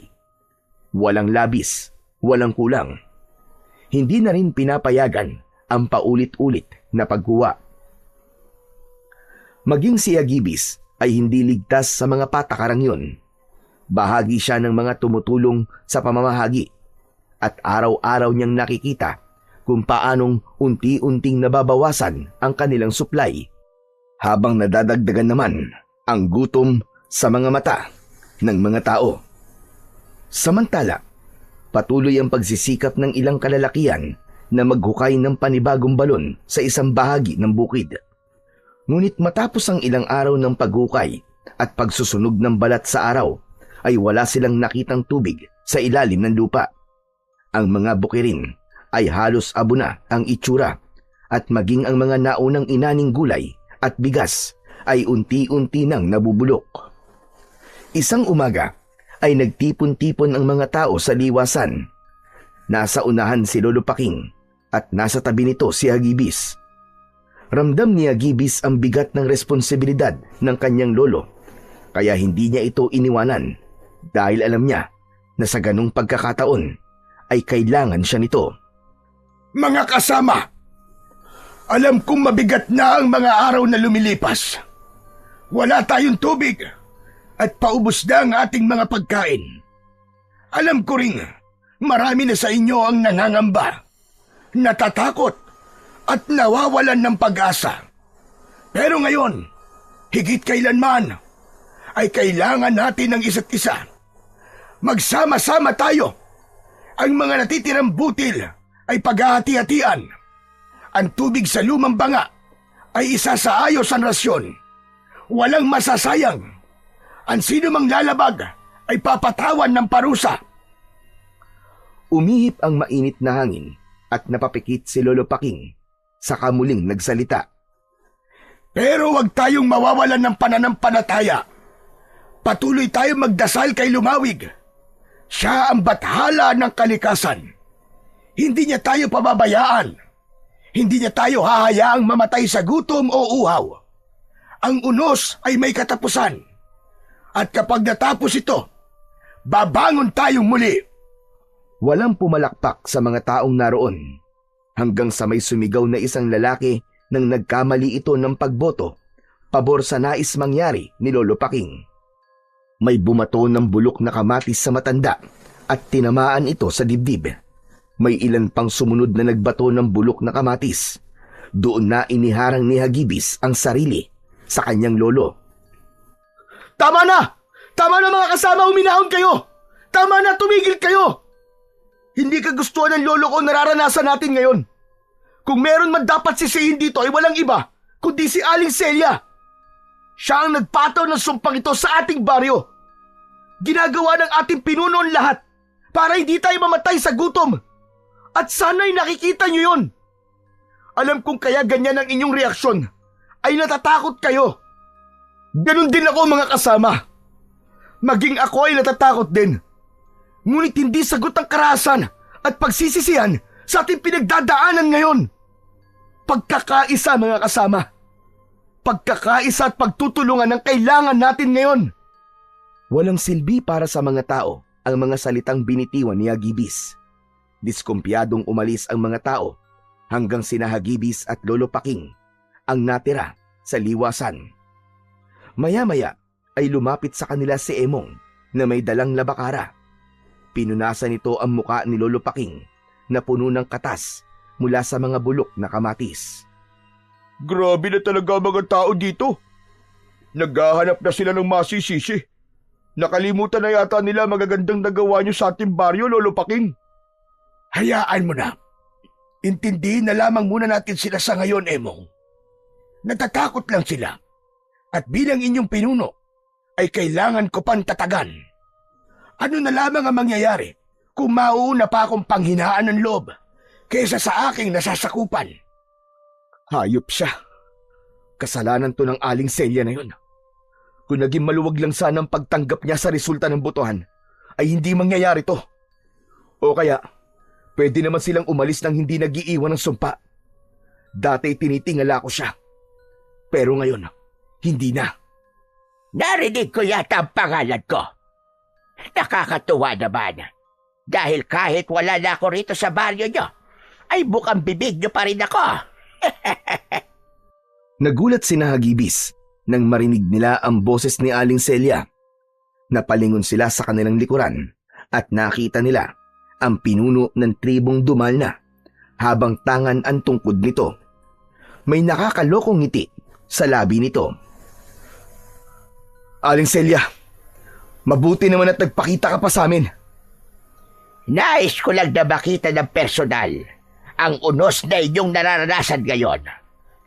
Walang labis, walang kulang. Hindi na rin pinapayagan ang paulit-ulit na pagkuha. Maging si Hagibis ay hindi ligtas sa mga patakarang yon. Bahagi siya ng mga tumutulong sa pamamahagi at araw-araw niyang nakikita kung paanong unti-unting nababawasan ang kanilang supply habang nadadagdagan naman ang gutom sa mga mata ng mga tao. Samantala, patuloy ang pagsisikap ng ilang kalalakihan na maghukay ng panibagong balon sa isang bahagi ng bukid. Ngunit matapos ang ilang araw ng paghukay at pagsusunog ng balat sa araw, ay wala silang nakitang tubig sa ilalim ng lupa. Ang mga bukirin ay halos abo na ang itsura at maging ang mga naunang inaning gulay at bigas ay unti-unti nang nabubulok. Isang umaga ay nagtipon-tipon ang mga tao sa liwasan. Nasa unahan si Lolo Paking at nasa tabi nito si Hagibis. Ramdam ni Hagibis ang bigat ng responsibilidad ng kanyang lolo, kaya hindi niya ito iniwanan dahil alam niya na sa ganung pagkakataon ay kailangan siya nito. Mga kasama, alam kong mabigat na ang mga araw na lumilipas. Wala tayong tubig at paubos na ang ating mga pagkain. Alam ko rin, marami na sa inyo ang nangangamba, natatakot at nawawalan ng pag-asa. Pero ngayon, higit kailanman, ay kailangan natin ng isa't isa. Magsama-sama tayo. Ang mga natitirang butil ay paghahati-hatian. Ang tubig sa lumang banga ay isa sa ayos ang rasyon. Walang masasayang. Ang sino mang lalabag ay papatawan ng parusa. Umihip ang mainit na hangin at napapikit si Lolo Paking. Saka muling nagsalita. Pero wag tayong mawawalan ng pananampalataya. Patuloy tayong magdasal kay Lumawig. Siya ang bathala ng kalikasan. Hindi niya tayo pababayaan. Hindi niya tayo hahayaang mamatay sa gutom o uhaw. Ang unos ay may katapusan. At kapag natapos ito, babangon tayong muli. Walang pumalakpak sa mga taong naroon hanggang sa may sumigaw na isang lalaki nang nagkamali ito ng pagboto pabor sa nais mangyari ni Lolo Paking. May bumato ng bulok na kamatis sa matanda at tinamaan ito sa dibdib. May ilan pang sumunod na nagbato ng bulok na kamatis. Doon na iniharang ni Hagibis ang sarili sa kanyang lolo. Tama na! Tama na mga kasama, huminahon kayo! Tama na, tumigil kayo! Hindi kagustuhan ng lolo ko nararanasan natin ngayon. Kung meron man dapat sisihin dito ay walang iba, kundi si Aling Celia. Siya ang nagpataw ng sumpang ito sa ating baryo. Ginagawa ng ating pinuno ang lahat para hindi tayo mamatay sa gutom. At sana'y nakikita niyo yon. Alam kong kaya ganyan ang inyong reaksyon, ay natatakot kayo. Ganon din ako mga kasama. Maging ako ay natatakot din. Ngunit hindi sagot ang karahasan at pagsisisihan sa ating pinagdadaanan ngayon. Pagkakaisa mga kasama. Pagkakaisa at pagtutulungan ang kailangan natin ngayon. Walang silbi para sa mga tao ang mga salitang binitiwan ni Hagibis. Diskumpiyadong umalis ang mga tao hanggang sina Hagibis at Lolo Paking ang natira sa liwasan. Maya-maya ay lumapit sa kanila si Emong na may dalang labakara. Pinunasan nito ang muka ni Lolo Paking na puno ng katas mula sa mga bulok na kamatis. Grabe na talaga mga tao dito. Naghahanap na sila ng masisisi. Nakalimutan na yata nila magagandang nagawa niyo sa ating baryo, Lolo Paking. Hayaan mo na. Intindihin na lamang muna natin sila sa ngayon, Emong. Natatakot lang sila. At bilang inyong pinuno, ay kailangan ko pang tatagan. Ano na lamang ang mangyayari kung mauuna pa akong panghinaan ng loob kaysa sa aking nasasakupan? Hayop siya. Kasalanan to ng Aling Celia na yun. Kung naging maluwag lang sana ang pagtanggap niya sa resulta ng botohan, ay hindi mangyayari to. O kaya, pwede naman silang umalis nang hindi nag-iiwan ng sumpa. Dati tinitingala ko siya. Pero ngayon, hindi na. Narinig ko yata ang pangalan ko. Nakakatuwa naman. Dahil kahit wala na ako rito sa baryo nyo, ay bukang bibig nyo pa rin ako. Nagulat sina Hagibis nang marinig nila ang boses ni Aling Celia. Napalingon sila sa kanilang likuran at nakita nila ang pinuno ng tribong Dumalna habang tangan ang tungkod nito. May nakakalokong ngiti sa labi nito. Aling Celia, mabuti naman at nagpakita ka pa sa amin. Nais ko lang na makita ng personal ang unos na inyong nararanasan ngayon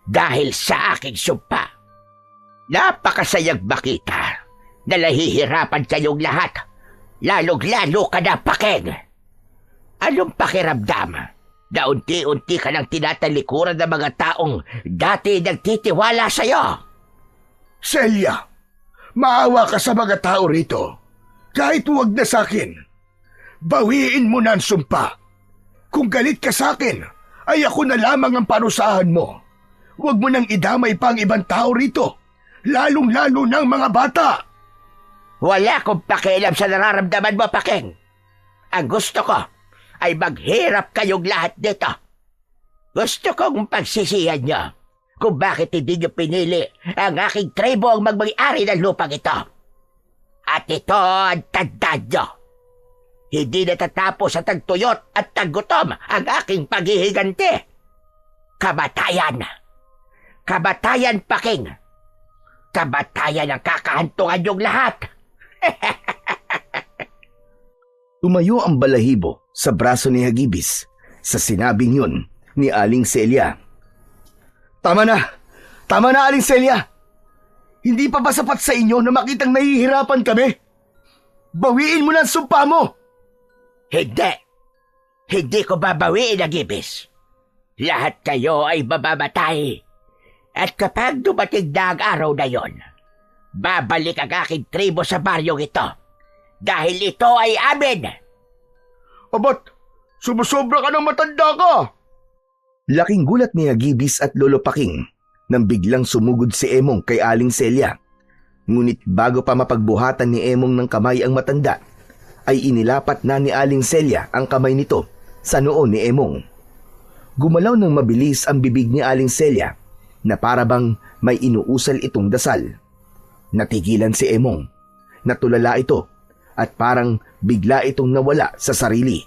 dahil sa aking sumpa. Napakasayang makita na nahihirapan kayong lahat, lalong-lalo ka na, Paking. Anong pakiramdam na unti-unti ka nang tinatalikuran ng mga taong dati nagtitiwala sa'yo? Celia, maawa ka sa mga tao rito. Kahit huwag na sa akin. Bawiin mo na ang sumpa. Kung galit ka sa akin, ay ako na lamang ang parusahan mo. Huwag mo nang idamay pa ang ibang tao rito, lalong-lalo ng mga bata. Wala akong pakialam sa nararamdaman mo, Paking. Ang gusto ko ay maghirap kayong lahat dito. Gusto kong pagsisihan nyo kung bakit hindi nyo pinili ang aking tribo ang magmay-ari ng lupang ito. At ito ang tandaan nyo. Hindi natatapos at tagtuyot at taggutom ang aking paghihiganti. Kamatayan. Kamatayan, Paking. Kamatayan ang kakahantungan yung lahat. Tumayo ang balahibo sa braso ni Hagibis sa sinabing yun ni Aling Celia. Tama na! Tama na, Aling Celia! Hindi pa ba sapat sa inyo na makitang nahihirapan kami? Bawiin mo na ang sumpa mo! Hindi. Hindi ko babawiin ang ibis. Lahat kayo ay mamamatay. At kapag dumating na ang araw na yon, babalik ang aking tribo sa baryong ito dahil ito ay amin. Abat, sumusobra ka ng matanda ka. Laking gulat ni Hagibis at Lolo Paking nang biglang sumugod si Emong kay Aling Celia. Ngunit bago pa mapagbuhatan ni Emong ng kamay ang matanda, ay inilapat na ni Aling Celia ang kamay nito sa noo ni Emong. Gumalaw ng mabilis ang bibig ni Aling Celia na para bang may inuusal itong dasal. Natigilan si Emong, natulala ito at parang bigla itong nawala sa sarili.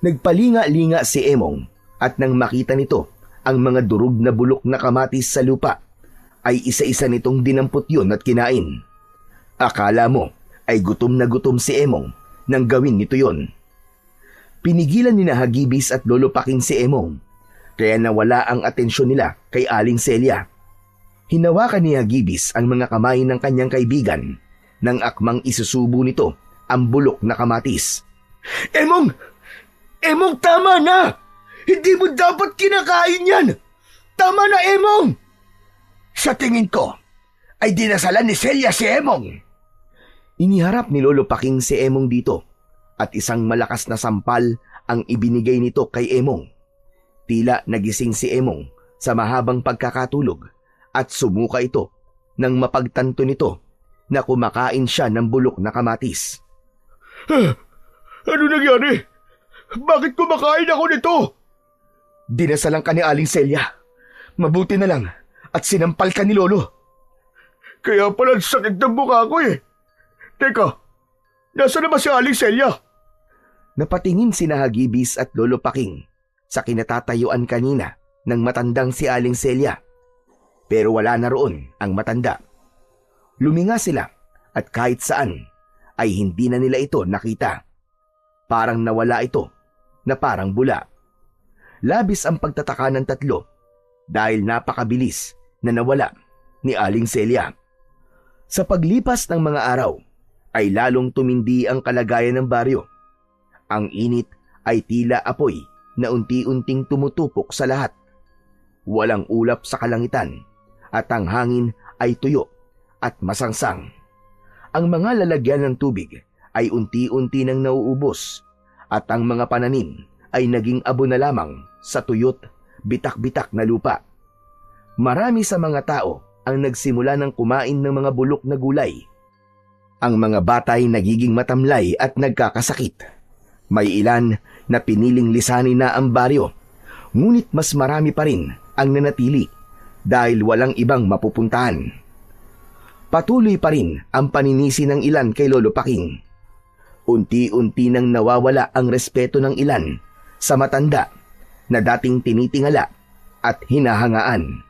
Nagpalinga-linga si Emong at nang makita nito ang mga durog na bulok na kamatis sa lupa, ay isa-isa nitong dinampot yun at kinain. Akala mo ay gutom na gutom si Emong nang gawin nito yon. Pinigilan ni na Hagibis at Lolo Paking si Emong, kaya nawala ang atensyon nila kay Aling Celia. Hinawakan ni Hagibis ang mga kamay ng kanyang kaibigan nang akmang isusubo nito ang bulok na kamatis. Emong! Emong, tama na! Hindi mo dapat kinakain yan! Tama na, Emong! Sa tingin ko, ay dinasalan ni Celia si Emong. Iniharap ni Lolo Paking si Emong dito at isang malakas na sampal ang ibinigay nito kay Emong. Tila nagising si Emong sa mahabang pagkakatulog at sumuka ito nang mapagtanto nito na kumakain siya ng bulok na kamatis. Ano nangyari? Bakit kumakain ako nito? Dinasalan ka ni Aling Celia. Mabuti na lang at sinampal ka ni Lolo. Kaya pala sakit ng mukha ko eh. Teka, nasa na ba si Aling Celia? Napatingin si Hagibis at Lolo Paking sa kinatatayuan kanina ng matandang si Aling Celia. Pero wala na roon ang matanda. Luminga sila at kahit saan ay hindi na nila ito nakita. Parang nawala ito na parang bula. Labis ang pagtataka ng tatlo dahil napakabilis na nawala ni Aling Celia. Sa paglipas ng mga araw ay lalong tumindi ang kalagayan ng baryo. Ang init ay tila apoy na unti-unting tumutupok sa lahat. Walang ulap sa kalangitan at ang hangin ay tuyo at masangsang. Ang mga lalagyan ng tubig ay unti-unti nang nauubos at ang mga pananim ay naging abo na lamang sa tuyot, bitak-bitak na lupa. Marami sa mga tao ang nagsimula ng kumain ng mga bulok na gulay. Ang mga bata ay nagiging matamlay at nagkakasakit. May ilan na piniling lisanin na ang baryo, ngunit mas marami pa rin ang nanatili dahil walang ibang mapupuntahan. Patuloy pa rin ang paninisi ng ilan kay Lolo Paking. Unti-unti nang nawawala ang respeto ng ilan sa matanda na dating tinitingala at hinahangaan.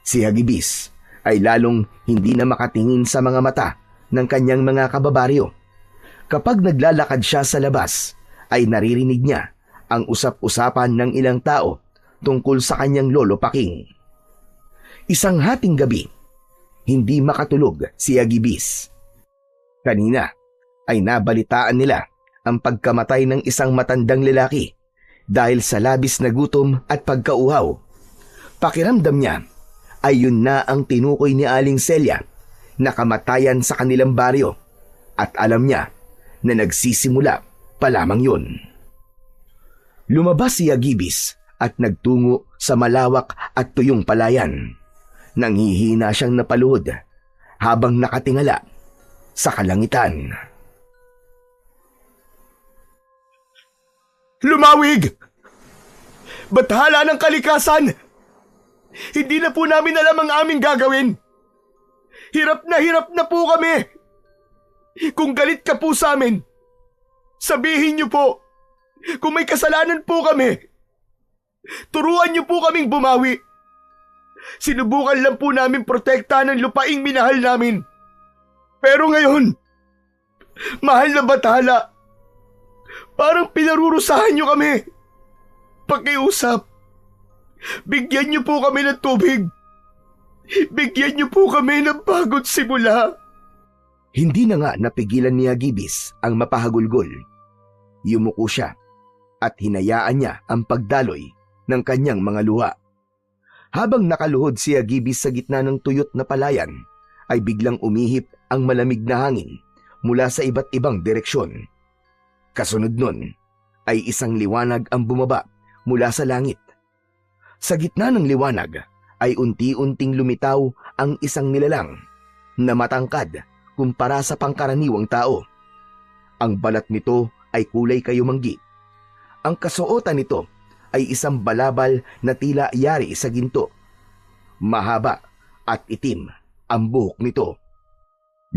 Si Hagibis ay lalong hindi na makatingin sa mga mata ng kanyang mga kababaryo. Kapag naglalakad siya sa labas, ay naririnig niya ang usap-usapan ng ilang tao tungkol sa kanyang Lolo Paking. Isang hating gabi, hindi makatulog si Hagibis. Kanina ay nabalitaan nila ang pagkamatay ng isang matandang lalaki dahil sa labis na gutom at pagkauhaw. Pakiramdam niya ay yun na ang tinukoy ni Aling Celia na kamatayan sa kanilang baryo at alam niya na nagsisimula pa lamang yun. Lumabas si Hagibis at nagtungo sa malawak at tuyong palayan. Nanghihina siyang napaluhod habang nakatingala sa kalangitan. Lumawig! Bathala ng kalikasan! Hindi na po namin alam ang aming gagawin. Hirap na po kami. Kung galit ka po sa amin, sabihin niyo po. Kung may kasalanan po kami, turuan niyo po kaming bumawi. Sinubukan lang po namin protektahan ng lupaing minahal namin. Pero ngayon, mahal na bathala, parang pinarurusahan niyo kami. Pakiusap, bigyan niyo po kami ng tubig. Bigyan niyo po kami ng bagong simula. Hindi na nga napigilan ni Hagibis ang mapahagulgol. Yumuko siya at hinayaan niya ang pagdaloy ng kanyang mga luha. Habang nakaluhod si Hagibis sa gitna ng tuyot na palayan, ay biglang umihip ang malamig na hangin mula sa iba't ibang direksyon. Kasunod nun ay isang liwanag ang bumaba mula sa langit. Sa gitna ng liwanag ay unti-unting lumitaw ang isang nilalang na matangkad kumpara sa pangkaraniwang tao. Ang balat nito ay kulay kayumanggi. Ang kasuotan nito ay isang balabal na tila yari sa ginto. Mahaba at itim ang buhok nito.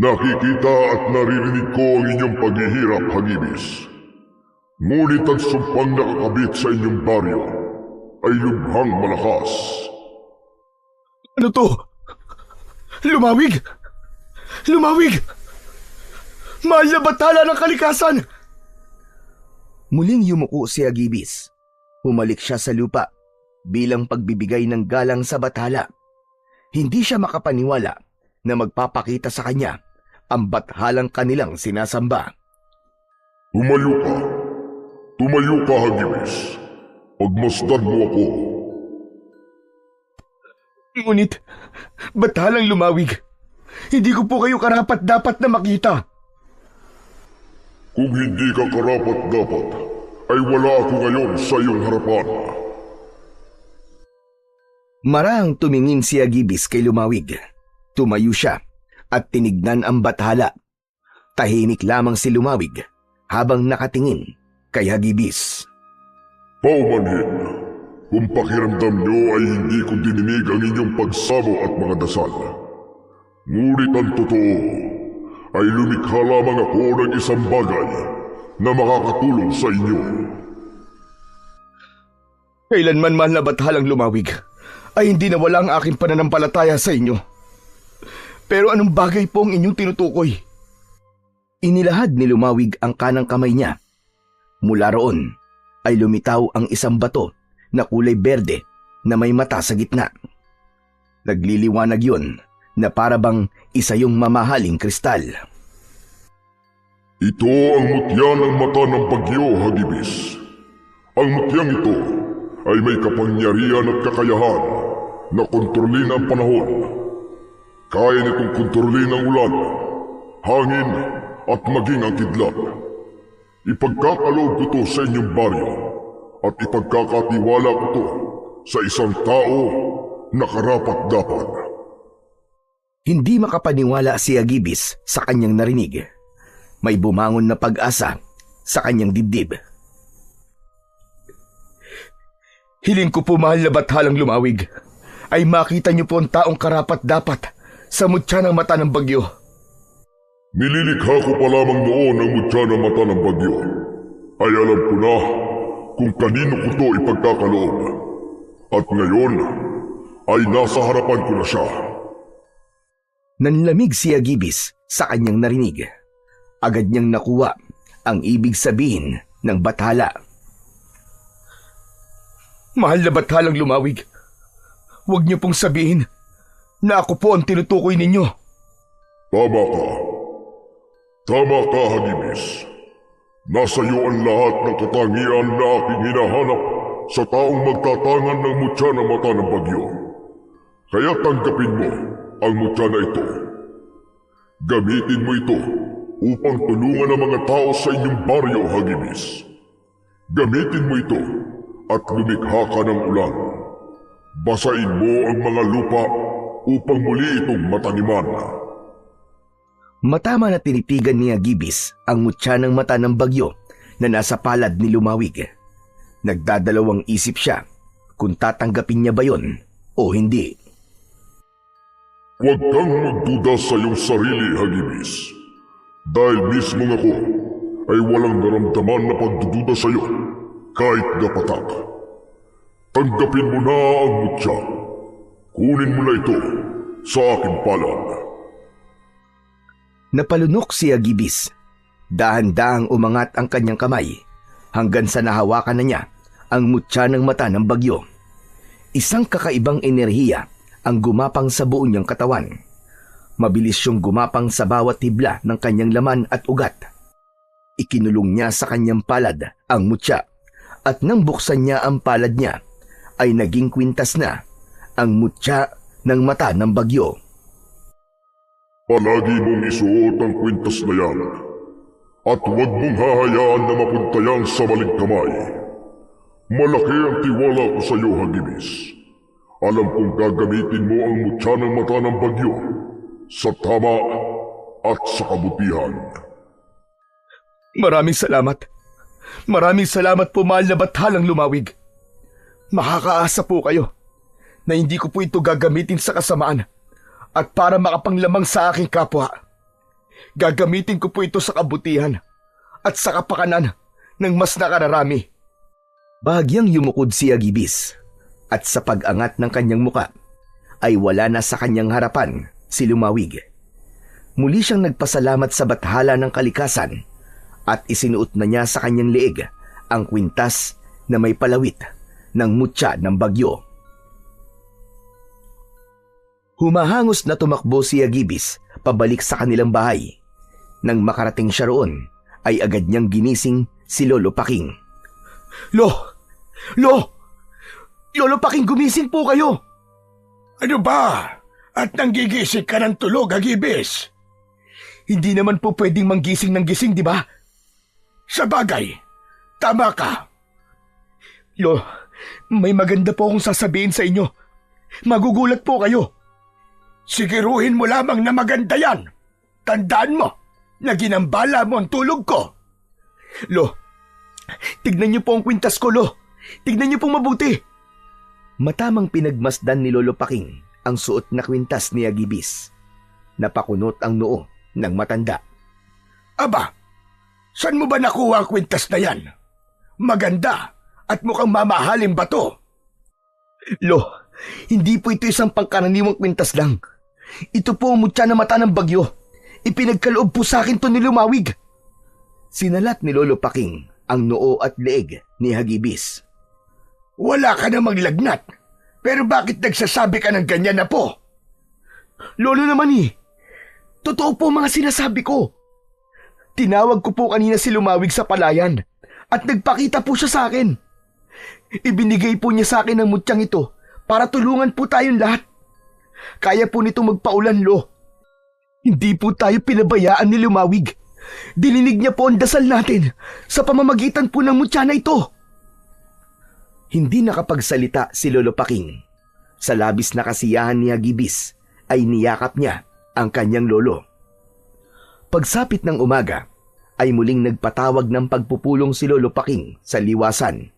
Nakikita at naririnig ko ang inyong paghihirap, Hagibis. Ngunit ang sumpang nakakabit sa inyong baryo ay lubhang malakas. Ano to? Lumawig! Lumawig! Mahal na bathala ng kalikasan! Muling yumuko si Hagibis. Humalik siya sa lupa bilang pagbibigay ng galang sa bathala. Hindi siya makapaniwala na magpapakita sa kanya ang bathalang kanilang sinasamba. Tumayo ka. Tumayo ka, Hagibis. Pagmasdan mo ako. Ngunit, bathalang Lumawig, hindi ko po kayo karapat-dapat na makita. Kung hindi ka karapat-dapat, ay wala ako ngayon sa iyong harapan. Marahang tumingin si Hagibis kay Lumawig. Tumayo siya at tinignan ang bathala. Tahimik lamang si Lumawig habang nakatingin kay Hagibis. Paumanhin, kung pakiramdam nyo ay hindi ko dininig ang inyong pagsamo at mga dasal. Ngunit ang totoo ay lumikha lamang ako ng isang bagay na makakatulong sa inyo. Kailanman mahal na bathalang Lumawig, ay hindi nawala ang aking pananampalataya sa inyo. Pero anong bagay po ang inyong tinutukoy? Inilahad ni Lumawig ang kanang kamay niya. Mula roon ay lumitaw ang isang bato na kulay berde na may mata sa gitna. Nagliliwanag yun na parabang isa yung mamahaling kristal. Ito ang mutya ng mata ng bagyo, Hagibis. Ang mutyang ito ay may kapangyarihan at kakayahan na kontrolin ang panahon. Kaya nitong kontrolin ang ulan, hangin at maging ang kidlat. Ipagkakaloob ko to sa inyong baryo at ipagkakatiwala ko to sa isang tao na karapat-dapat. Hindi makapaniwala si Hagibis sa kanyang narinig. May bumangon na pag-asa sa kanyang dibdib. Hiling ko po mahal na bathalang Lumawig, ay makita niyo po ang taong karapat-dapat sa mutya ng mata ng bagyo. Nililikha ko pa lamang noon ang mutya ng mata ng bagyo. Ay alam ko na kung kanino ko to ipagkakaloob. At ngayon ay nasa harapan ko na siya. Nanlamig si Hagibis sa kanyang narinig. Agad niyang nakuha ang ibig sabihin ng bathala. Mahal na bathalang Lumawig, huwag niyo pong sabihin na ako po ang tinutukoy ninyo. Tama ka. Tama ka, Hagibis. Nasa iyo ang lahat ng katangian na aking hinahanap sa taong magtatangan ng mutya ng mata ng bagyo. Kaya tanggapin mo ang mutya na ito. Gamitin mo ito upang tulungan ang mga tao sa inyong baryo, Hagibis. Gamitin mo ito at lumikha ka ng ulan. Basain mo ang mga lupa upang muli itong mataniman. Matama na tinitigan ni Hagibis ang mutya ng mata ng bagyo na nasa palad ni Lumawig. Nagdadalawang isip siya kung tatanggapin niya ba yon o hindi. Huwag kang magduda sa iyong sarili, Hagibis. Dahil mismo ako ay walang naramdaman na pagdududa sa iyo kahit gapatak. Tanggapin mo na ang mutya. Kunin mo na ito sa aking palad. Napalunok si Hagibis. Dahan-dahang umangat ang kanyang kamay hanggang sa nahawakan na niya ang mutya ng mata ng bagyo. Isang kakaibang enerhiya ang gumapang sa buo niyang katawan. Mabilis siyang gumapang sa bawat hibla ng kanyang laman at ugat. Ikinulong niya sa kanyang palad ang mutya at nang buksan niya ang palad niya ay naging kwintas na ang mutya ng mata ng bagyo. Palagi mong isuot ang kwintas na yan at huwag mong hahayaan na mapunta yan sa maling kamay. Malaki ang tiwala ko sa iyo, Hagibis. Alam kong gagamitin mo ang mutya ng mata ng bagyo sa tama at sa kabutihan. Maraming salamat. Maraming salamat po, mahal na Bathalang Lumawig. Makakaasa po kayo na hindi ko po ito gagamitin sa kasamaan at para makapanglamang sa aking kapwa. Gagamitin ko po ito sa kabutihan at sa kapakanan ng mas nakararami. Bahagyang yumukod si Hagibis at sa pag-angat ng kanyang muka ay wala na sa kanyang harapan si Lumawig. Muli siyang nagpasalamat sa Bathala ng Kalikasan at isinuot na niya sa kanyang leeg ang kwintas na may palawit ng mutya ng bagyo. Humahangos na tumakbo si Hagibis pabalik sa kanilang bahay. Nang makarating siya roon, ay agad niyang ginising si Lolo Paking. Lolo Paking, gumising po kayo! Ano ba? At nanggigising ka ng tulog, Hagibis? Hindi naman po pwedeng manggising ng gising, di ba? Sa bagay, tama ka. May maganda po akong sasabihin sa inyo. Magugulat po kayo. Siguruhin mo lamang na maganda yan. Tandaan mo na ginambala mo ang tulog ko. Tignan niyo po ang kwintas ko, Tignan niyo po mabuti. Matamang pinagmasdan ni Lolo Paking ang suot na kwintas ni Hagibis. Napakunot ang noo ng matanda. Aba, saan mo ba nakuha ang kwintas na yan? Maganda at mukhang mamahalin ba to? Hindi po ito isang pangkaraniwang kwintas lang. Ito po ang mutya na mata ng bagyo. Ipinagkaloob po sa akin to ni Lumawig. Sinalat ni Lolo Paking ang noo at leeg ni Hagibis. Wala ka namang lagnat, pero bakit nagsasabi ka ng ganyan na po? Lolo naman totoo po mga sinasabi ko. Tinawag ko po kanina si Lumawig sa palayan at nagpakita po siya sa akin. Ibinigay po niya sa akin ang mutyang ito para tulungan po tayong lahat. Kaya po nito magpaulan, Hindi po tayo pinabayaan ni Lumawig. Dininig niya po ang dasal natin sa pamamagitan po ng mutya na ito. Hindi nakapagsalita si Lolo Paking. Sa labis na kasiyahan ni Hagibis ay niyakap niya ang kanyang lolo. Pagsapit ng umaga ay muling nagpatawag ng pagpupulong si Lolo Paking sa liwasan.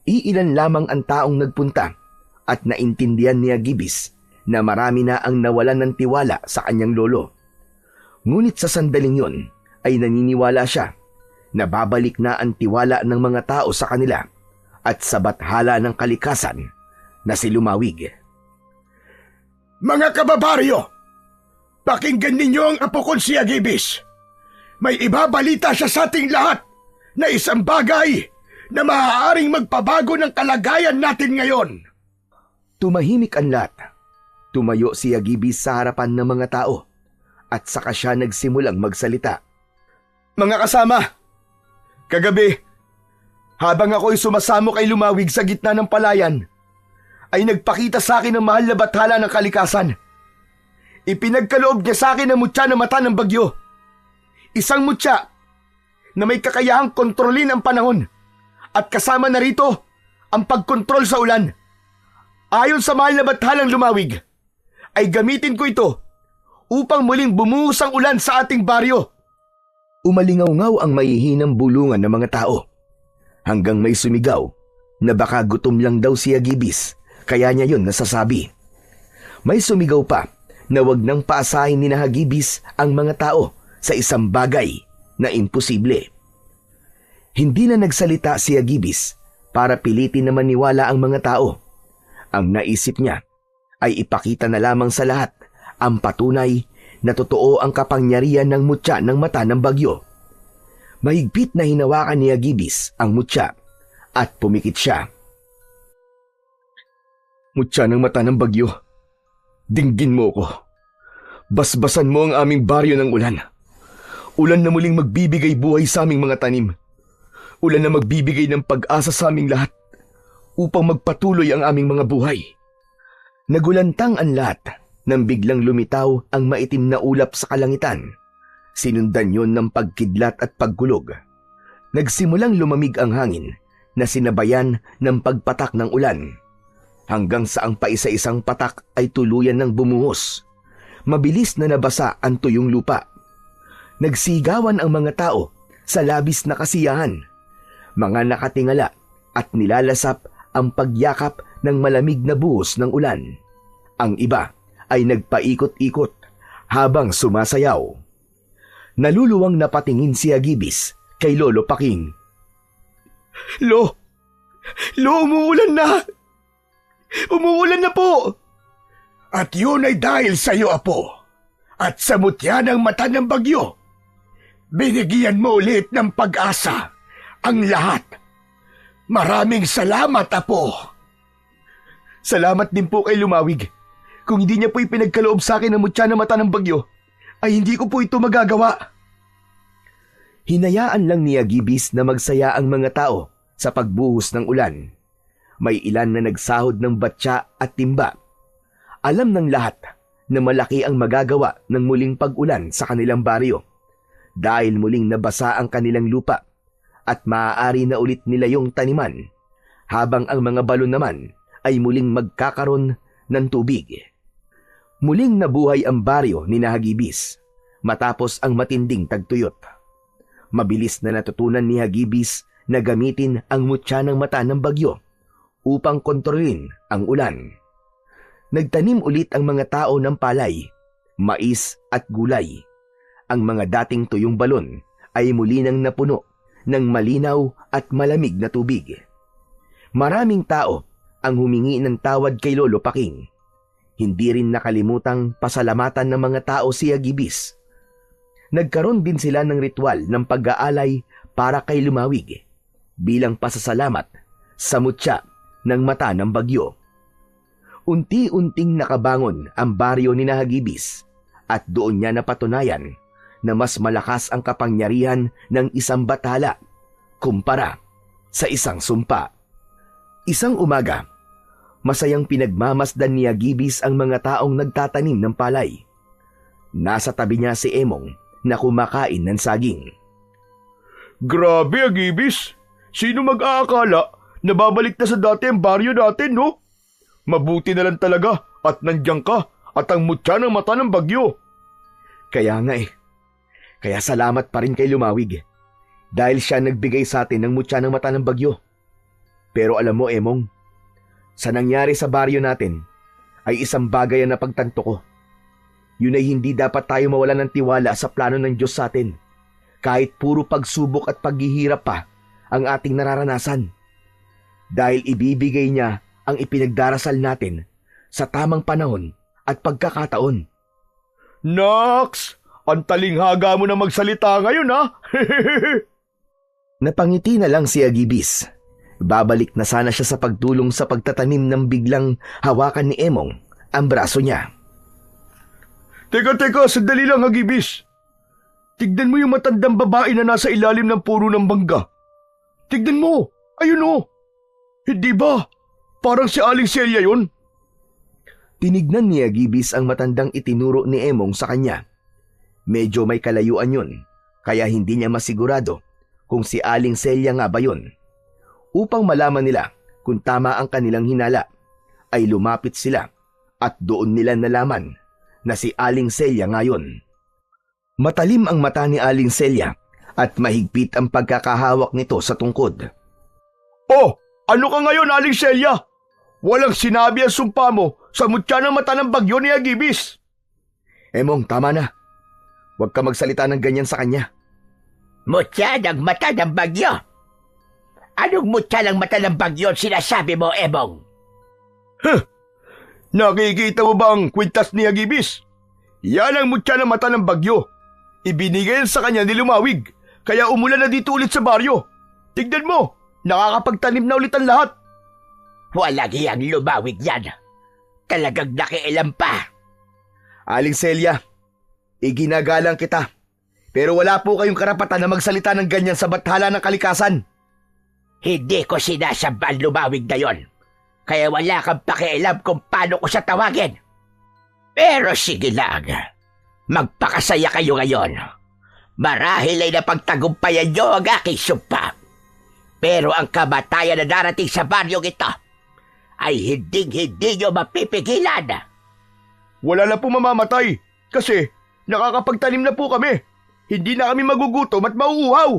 Iilan lamang ang taong nagpunta at naintindihan ni Hagibis na marami na ang nawalan ng tiwala sa kanyang lolo. Ngunit sa sandaling yon ay naniniwala siya na babalik na ang tiwala ng mga tao sa kanila at sa Bathala ng Kalikasan na si Lumawig. Mga kababaryo, pakinggan ninyo ang apo kong si Hagibis. May ibabalita siya sa ating lahat na isang bagay na maaaring magpabago ng kalagayan natin ngayon. Tumahimik ang lahat. Tumayo si Hagibis sa harapan ng mga tao at saka siya nagsimulang magsalita. Mga kasama, kagabi, habang ako'y sumasamo kay Lumawig sa gitna ng palayan, ay nagpakita sa akin ang mahal na Bathala ng Kalikasan. Ipinagkaloob niya sa akin ang mutya na mata ng bagyo. Isang mutya na may kakayahang kontrolin ang panahon at kasama na rito ang pagkontrol sa ulan. Ayon sa mahal na Bathalang Lumawig, ay gamitin ko ito upang muling bumuhos ang ulan sa ating baryo. Umalingaw-ngaw ang mahihinang bulungan ng mga tao. Hanggang may sumigaw na baka gutom lang daw si Hagibis, kaya niya yun nasasabi. May sumigaw pa na wag nang paasahin ni na Hagibis ang mga tao sa isang bagay na imposible. Hindi na nagsalita si Hagibis para pilitin na maniwala ang mga tao. Ang naisip niya ay ipakita na lamang sa lahat ang patunay na totoo ang kapangyarihan ng mutya ng mata ng bagyo. Mahigpit na hinawakan ni Hagibis ang mutya at pumikit siya. Mutya ng mata ng bagyo, dinggin mo ko. Basbasan mo ang aming baryo ng ulan. Ulan na muling magbibigay buhay sa aming mga tanim. Ulan na magbibigay ng pag-asa sa aming lahat upang magpatuloy ang aming mga buhay. Nagulantang ang lahat Nang biglang lumitaw ang maitim na ulap sa kalangitan, sinundan yon ng pagkidlat at pagkulog. Nagsimulang lumamig ang hangin na sinabayan ng pagpatak ng ulan, hanggang sa ang paisa-isang patak ay tuluyan ng bumuhos. Mabilis na nabasa ang tuyong lupa. Nagsigawan ang mga tao sa labis na kasiyahan. Mga nakatingala at nilalasap ang pagyakap ng malamig na buhos ng ulan. Ang iba ay nagpaikot-ikot habang sumasayaw. Naluluwang napatingin si Agibis kay Lolo Paking. Lo, umuulan na! Umuulan na po! At yun ay dahil sa iyo, Apo, at sa mutya ng mata ng bagyo. Binigyan mo ulit ng pag-asa ang lahat. Maraming salamat, Apo. Salamat din po kay Lumawig. Kung hindi niya po ipinagkaloob sa akin ang mutya ng mata ng bagyo, ay hindi ko po ito magagawa. Hinayaan lang ni Agibis na magsaya ang mga tao sa pagbuhos ng ulan. May ilan na nagsahod ng batya at timba. Alam ng lahat na malaki ang magagawa ng muling pag-ulan sa kanilang baryo dahil muling nabasa ang kanilang lupa at maaari na ulit nila yung taniman, habang ang mga balon naman ay muling magkakaroon ng tubig. Muling nabuhay ang baryo ni Hagibis matapos ang matinding tagtuyot. Mabilis na natutunan ni Hagibis na gamitin ang mutya ng mata ng bagyo upang kontrolin ang ulan. Nagtanim ulit ang mga tao ng palay, mais at gulay. Ang mga dating tuyong balon ay muli nang napuno ng malinaw at malamig na tubig. Maraming tao ang humingi ng tawad kay Lolo Paking. Hindi rin nakalimutang pasalamatan ng mga tao si Agibis. Nagkaroon din sila ng ritual ng pag-aalay para kay Lumawig bilang pasasalamat sa mutya ng mata ng bagyo. Unti-unting nakabangon ang baryo ni Hagibis at doon niya napatunayan na mas malakas ang kapangyarihan ng isang bathala kumpara sa isang sumpa. Isang umaga, masayang pinagmamasdan ni Agibis ang mga taong nagtatanim ng palay. Nasa tabi niya si Emong na kumakain ng saging. Grabe, Agibis! Sino mag-aakala na babalik na sa dati ang baryo natin, no? Mabuti na lang talaga at nandiyan ka at ang mutya ng mata ng bagyo. Kaya nga eh. Kaya salamat pa rin kay Lumawig dahil siya nagbigay sa atin ng mutya ng mata ng bagyo. Pero alam mo, Emong, sa nangyari sa baryo natin ay isang bagay na napagtanto ko. Yun ay hindi dapat tayo mawalan ng tiwala sa plano ng Diyos sa atin kahit puro pagsubok at paghihirap pa ang ating nararanasan. Dahil ibibigay niya ang ipinagdarasal natin sa tamang panahon at pagkakataon. Nox! Ang talinghaga mo na magsalita ngayon, ha? Napangiti na lang si Agibis. Babalik na sana siya sa pagtulong sa pagtatanim ng biglang hawakan ni Emong ang braso niya. Teka, sandali lang, Agibis. Tignan mo yung matandang babae na nasa ilalim ng puro ng bangga. Tignan mo, ayun o. Hindi ba? Parang si Aling Celia yun. Tinignan ni Agibis ang matandang itinuro ni Emong sa kanya. Medyo may kalayuan yun, kaya hindi niya masigurado kung si Aling Celia nga ba yun. Upang malaman nila kung tama ang kanilang hinala, ay lumapit sila at doon nila nalaman na si Aling Celia nga yun. Matalim ang mata ni Aling Celia at mahigpit ang pagkakahawak nito sa tungkod. Oh, ano ka ngayon, Aling Celia? Walang sinabi ang sumpa mo sa mutya ng mata ng bagyo ni Agibis. Emong, tama na. Huwag ka magsalita ng ganyan sa kanya. Mutya ng mata ng bagyo? Anong mutya ng mata ng bagyo sinasabi mo, Emong? Nakikita mo ba ang kwintas ni Agibis? Yan ang mutya ng mata ng bagyo. Ibinigay sa kanya ni Lumawig, kaya umulan na dito ulit sa baryo. Tignan mo, nakakapagtanim na ulit ang lahat. Walang iyang Lumawig yan. Talagang nakialam pa. Aling Celia, iginagalang kita. Pero wala po kayong karapatan na magsalita ng ganyan sa bathala ng kalikasan. Hindi ko sinasamba ang Lumawig na yon. Kaya wala kang pakialam kung paano ko siya tawagin. Pero sige lang, magpakasaya kayo ngayon. Marahil ay napagtagumpayan nyo ang aking sumpa. Pero ang kamatayan na darating sa baryong ito ay hindi nyo mapipigilan. Wala na po mamamatay kasi nakakapagtanim na po kami. Hindi na kami magugutom at mauuhaw.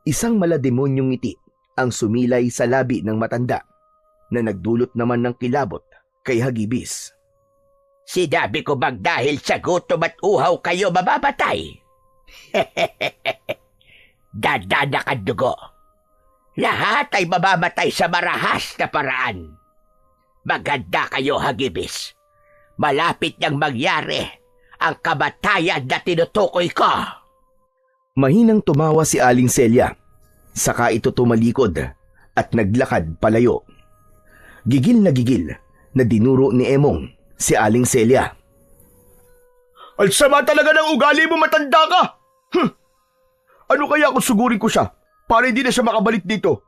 Isang malademonyong ngiti ang sumilay sa labi ng matanda na nagdulot naman ng kilabot kay Hagibis. Sinabi ko bang dahil sa gutom at uhaw kayo mamamatay? Dadana ka dugo. Lahat ay mamamatay sa marahas na paraan. Maganda kayo, Hagibis. Malapit niyang mangyari ang kamatayan na tinutukoy ko. Mahinang tumawa si Aling Celia. Saka ito tumalikod at naglakad palayo. Gigil na dinuro ni Emong si Aling Celia. Al sama talaga ng ugali mo, matanda ka! Ano kaya kung sugurin ko siya para hindi na siya makabalik dito?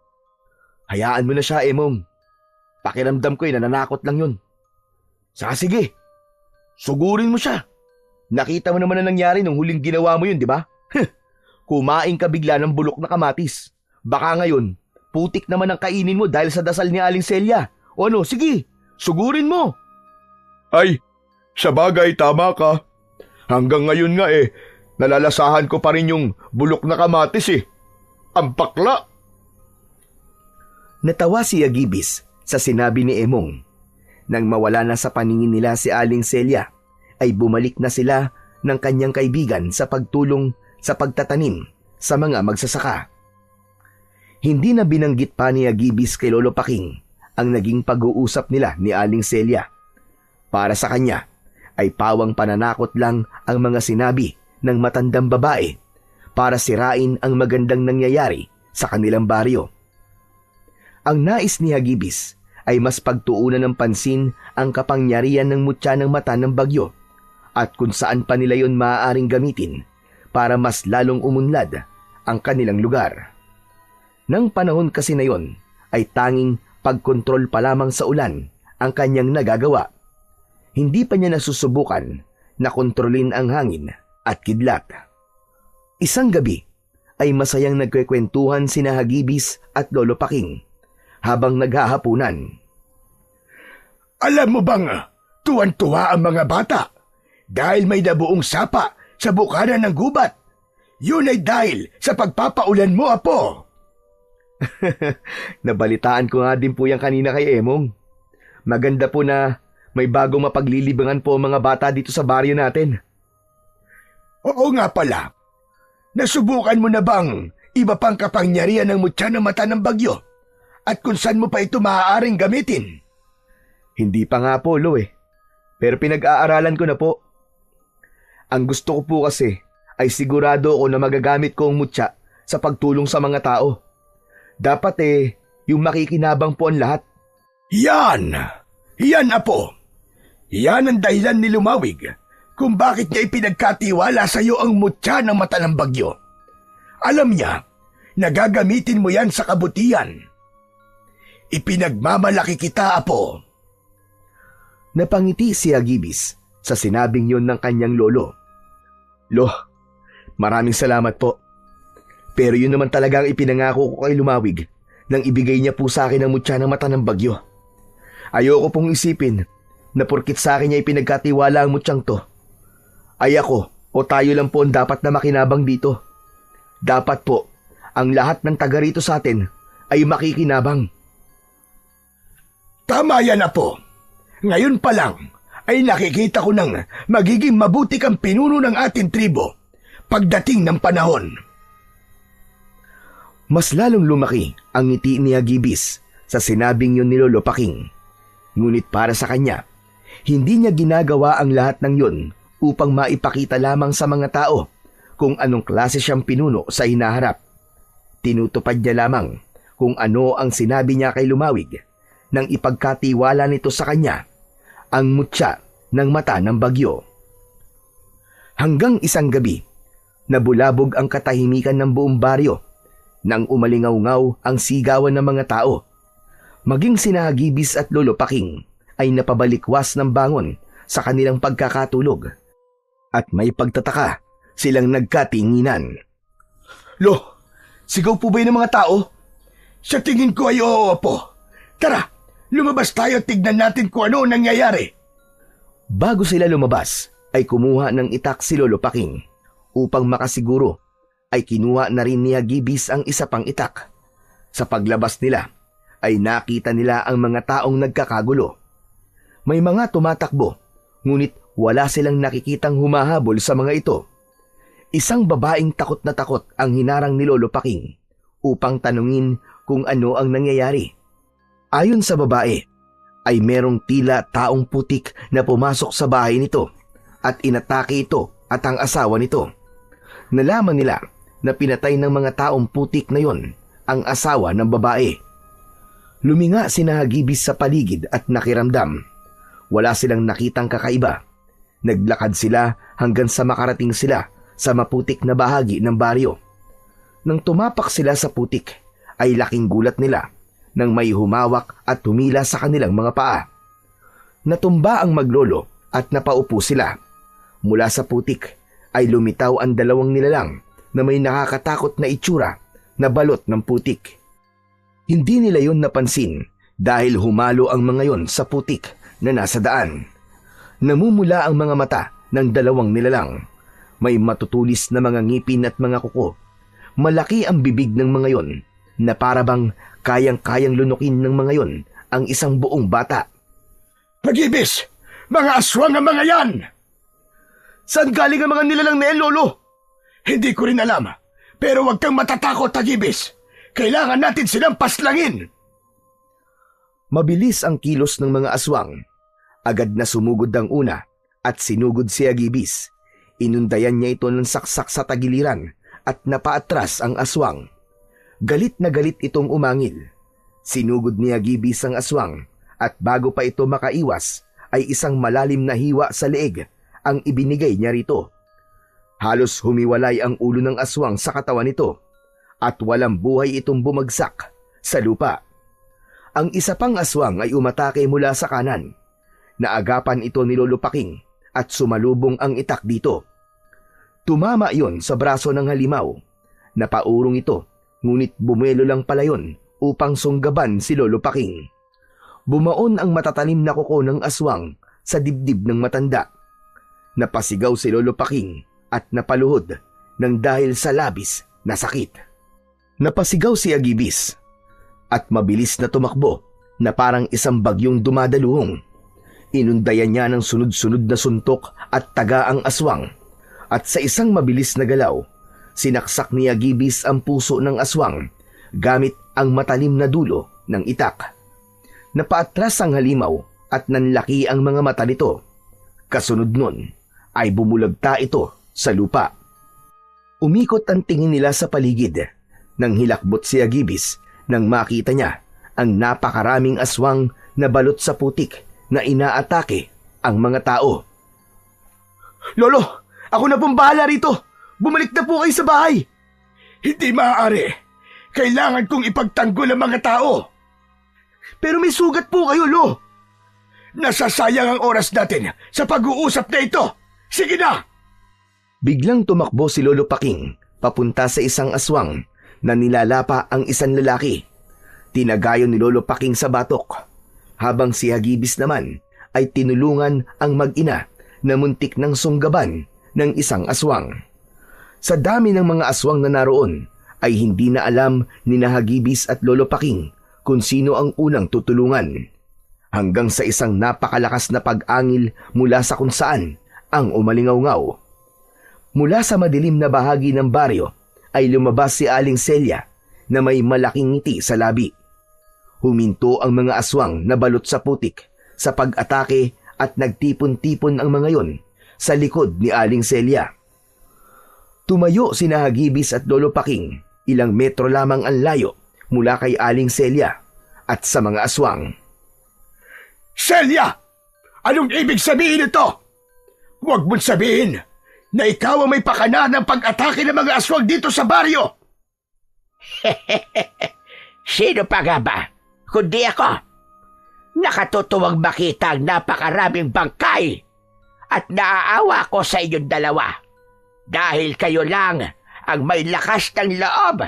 Hayaan mo na siya, Emong. Pakiramdam ko nananakot lang yun. Saka sige, sugurin mo siya. Nakita mo naman na nangyari nung huling ginawa mo yun, di ba? Kumain ka bigla ng bulok na kamatis. Baka ngayon, putik naman ang kainin mo dahil sa dasal ni Aling Celia. O ano, sige, sugurin mo. Ay, sa bagay, tama ka. Hanggang ngayon nga nalalasahan ko pa rin yung bulok na kamatis Ang bakla. Natawa si Hagibis sa sinabi ni Emong. Nang mawala na sa paningin nila si Aling Celia, ay bumalik na sila ng kanyang kaibigan sa pagtulong sa pagtatanim sa mga magsasaka. Hindi na binanggit pa ni Hagibis kay Lolo Paking ang naging pag-uusap nila ni Aling Celia. Para sa kanya ay pawang pananakot lang ang mga sinabi ng matandang babae para sirain ang magandang nangyayari sa kanilang baryo. Ang nais ni Hagibis ay mas pagtuunan ng pansin ang kapangyarihan ng mutya ng mata ng bagyo at kung saan pa nila yon maaaring gamitin para mas lalong umunlad ang kanilang lugar. Nang panahon kasi na yon ay tanging pagkontrol pa lamang sa ulan ang kanyang nagagawa. Hindi pa niya nasusubukan na kontrolin ang hangin at kidlat. Isang gabi ay masayang nagkwekwentuhan sina Hagibis at Lolo Paking habang naghahapunan. Alam mo bang tuwan-tuwa ang mga bata dahil may nabuong sapa sa bukana ng gubat? Yun ay dahil sa pagpapaulan mo, Apo. Nabalitaan ko nga din po yan kanina kay Emong. Maganda po na may bagong mapaglilibangan po ang mga bata dito sa baryo natin. Oo nga pala. Nasubukan mo na bang iba pang kapangyarihan ng mutya ng mata ng bagyo? At kung saan mo pa ito maaaring gamitin? Hindi pa nga po, Lo Pero pinag-aaralan ko na po. Ang gusto ko po kasi ay sigurado ako na magagamit ko ang mutya sa pagtulong sa mga tao. Dapat yung makikinabang po ang lahat. Yan! Yan, Apo! Yan ang dahilan ni Lumawig kung bakit niya ipinagkatiwala sa iyo ang mutya ng mata ng bagyo. Alam niya na gagamitin mo yan sa kabutihan. Ipinagmamalaki kita, Apo. Napangiti si Hagibis sa sinabing yon ng kanyang lolo. Lo, maraming salamat po. Pero yun naman talaga ang ipinangako ko kay Lumawig nang ibigay niya po sa akin ang mutya ng mata ng bagyo. Ayoko pong isipin na porkit sa akin niya ipinagkatiwala ang mutyang to, ay ako o tayo lang po ang dapat na makinabang dito. Dapat po, ang lahat ng taga rito sa atin ay makikinabang. Tama yan, Apo. Ngayon pa lang ay nakikita ko nang magiging mabuti kang pinuno ng ating tribo pagdating ng panahon. Mas lalong lumaki ang ngiti ni Hagibis sa sinabing yun ni Lolo Paking. Ngunit para sa kanya, hindi niya ginagawa ang lahat ng yun upang maipakita lamang sa mga tao kung anong klase siyang pinuno sa hinaharap. Tinutupad niya lamang kung ano ang sinabi niya kay Lumawig nang ipagkatiwala nito sa kanya ang mutya ng mata ng bagyo. Hanggang isang gabi, nabulabog ang katahimikan ng buong baryo nang umalingaw-ngaw ang sigawan ng mga tao. Maging sina Hagibis at Lolo Paking ay napabalikwas ng bangon sa kanilang pagkakatulog. At may pagtataka silang nagkatinginan. Lo, sigaw po ba yun ng mga tao? Sa tingin ko ay oo, Apo. Tara, lumabas tayo at tignan natin kung ano ang nangyayari. Bago sila lumabas, ay kumuha ng itak si Lolo Paking. Upang makasiguro, ay kinuha na rin ni Hagibis ang isa pang itak. Sa paglabas nila, ay nakita nila ang mga taong nagkakagulo. May mga tumatakbo, ngunit wala silang nakikitang humahabol sa mga ito. Isang babaeng takot na takot ang hinarang ni Lolo Paking upang tanungin kung ano ang nangyayari. Ayon sa babae, ay merong tila taong putik na pumasok sa bahay nito at inatake ito at ang asawa nito. Nalaman nila na pinatay ng mga taong putik na yon ang asawa ng babae. Luminga sina Hagibis sa paligid at nakiramdam. Wala silang nakitang kakaiba. Naglakad sila hanggang sa makarating sila sa maputik na bahagi ng baryo. Nang tumapak sila sa putik, ay laking gulat nila nang may humawak at humila sa kanilang mga paa. Natumba ang maglolo at napaupo sila. Mula sa putik ay lumitaw ang dalawang nilalang na may nakakatakot na itsura na balot ng putik. Hindi nila yon napansin dahil humalo ang mga yon sa putik na nasa daan. Namumula ang mga mata ng dalawang nilalang. May matutulis na mga ngipin at mga kuko. Malaki ang bibig ng mga yon na parabang kayang-kayang lunukin ng mga yon ang isang buong bata. Hagibis! Mga aswang ang mga yan! Saan galing ang mga nilalang na yan, Lolo? Hindi ko rin alam. Pero huwag kang matatakot, Hagibis. Kailangan natin silang paslangin. Mabilis ang kilos ng mga aswang. Agad na sumugod ang una at sinugod si Hagibis. Inundayan niya ito ng saksak sa tagiliran at napaatras ang aswang. Galit na galit itong umangil. Sinugod ni Hagibis ang aswang at bago pa ito makaiwas ay isang malalim na hiwa sa leeg ang ibinigay niya rito. Halos humiwalay ang ulo ng aswang sa katawan nito at walang buhay itong bumagsak sa lupa. Ang isa pang aswang ay umatake mula sa kanan. Naagapan ito ni Lolo Paking at sumalubong ang itak dito. Tumama iyon sa braso ng halimaw. Napaurong ito, ngunit bumelo lang pala yun upang sunggaban si Lolo Paking. Bumaon ang matatalim na kuko ng aswang sa dibdib ng matanda. Napasigaw si Lolo Paking at napaluhod nang dahil sa labis na sakit. Napasigaw si Hagibis at mabilis na tumakbo na parang isang bagyong dumadaluhong. Inundayan niya ng sunod-sunod na suntok at taga ang aswang at sa isang mabilis na galaw, sinaksak ni Hagibis ang puso ng aswang gamit ang matalim na dulo ng itak. Napaatras ang halimaw at nanlaki ang mga mata nito. Kasunod nun ay bumulagta ito sa lupa. Umikot ang tingin nila sa paligid nang hilakbot si Hagibis nang makita niya ang napakaraming aswang na balot sa putik na inaatake ang mga tao. Lolo, ako na pong bahala rito. Bumalik na po kayo sa bahay. Hindi maaari. Kailangan kong ipagtanggol ang mga tao. Pero may sugat po kayo, Lo. Nasasayang ang oras natin sa pag-uusap na ito. Sige na! Biglang tumakbo si Lolo Paking papunta sa isang aswang na nilalapa ang isang lalaki. Tinagayon ni Lolo Paking sa batok, habang si Hagibis naman ay tinulungan ang mag-ina na muntik ng sunggaban ng isang aswang. Sa dami ng mga aswang na naroon ay hindi na alam ni Hagibis at Lolo Paking kung sino ang unang tutulungan. Hanggang sa isang napakalakas na pag-angil mula sa kung saan ang umalingaw-ngaw. Mula sa madilim na bahagi ng baryo ay lumabas si Aling Celia na may malaking ngiti sa labi. Huminto ang mga aswang na balot sa putik sa pag-atake at nagtipon-tipon ang mga yon sa likod ni Aling Celia. Tumayo si Hagibis at Lolo Paking, ilang metro lamang ang layo mula kay Aling Celia at sa mga aswang. Celia! Anong ibig sabihin ito? Huwag mong sabihin na ikaw ang may pakana ng pag-atake ng mga aswang dito sa baryo. Sino pa nga ba? Kundi ako. Nakatutuwang makita ang napakaraming bangkay At naaawa ko sa inyong dalawa dahil kayo lang ang may lakas ng loob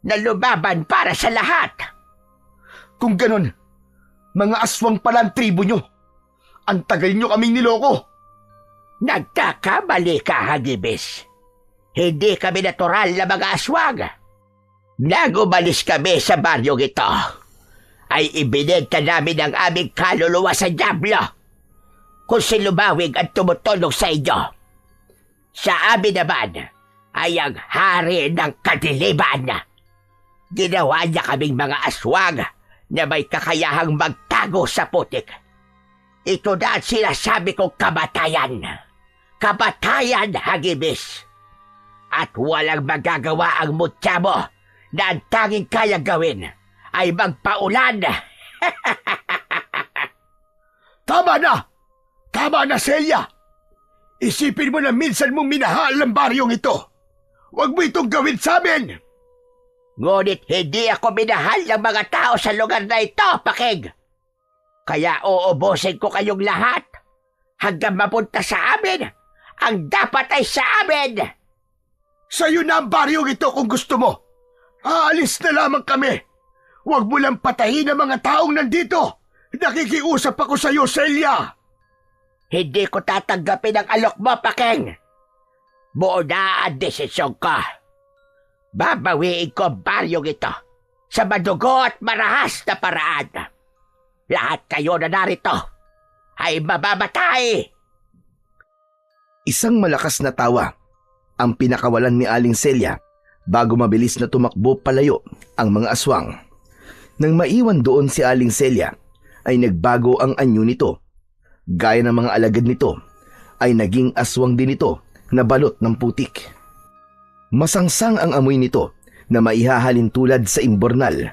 na lumaban para sa lahat. Kung ganon, mga aswang pala ang tribo nyo. Ang tagal nyo kaming niloko. Nagkakamali ka, Hagibis. Hindi kami natural na mga aswang. Nang umalis kami sa baryong ito, ay ibinenta namin ang aming kaluluwa sa Diablo. Kung si Lumawig ang tumutulong sa inyo, sa amin naman ay ang hari ng kadiliman. Ginawa niya kaming mga aswang na may kakayahang magtago sa putik. Ito na ang sinasabi kong kamatayan. Kamatayan, Hagibis. At walang magagawa ang mutya mo na ang tanging kayang gawin ay magpaulan. Tama na! Tama na, Celia! Isipin mo na minsan mong minahal ang baryong ito. Huwag mo itong gawin sa amin! Ngunit hindi ako minahal ng mga tao sa lugar na ito, Pakig. Kaya uubusin ko kayong lahat hanggang mapunta sa amin. Ang dapat ay sa amin. Sa'yo na ang baryong ito kung gusto mo. Aalis na lamang kami. Huwag mo lang patayin ang mga taong nandito. Nakikiusap ako sa'yo, Celia. Hindi ko tatanggapin ang alok mo, Pakeng. Buo na ang desisyon ko. Babawiin ko ang baryong ito sa madugo at marahas na paraan. Lahat kayo na narito ay mababatay. Isang malakas na tawa ang pinakawalan ni Aling Celia bago mabilis na tumakbo palayo ang mga aswang. Nang maiwan doon si Aling Celia, ay nagbago ang anyo nito. Gaya ng mga alagad nito, ay naging aswang din ito na balot ng putik. Masangsang ang amoy nito na maihahalin tulad sa imbornal.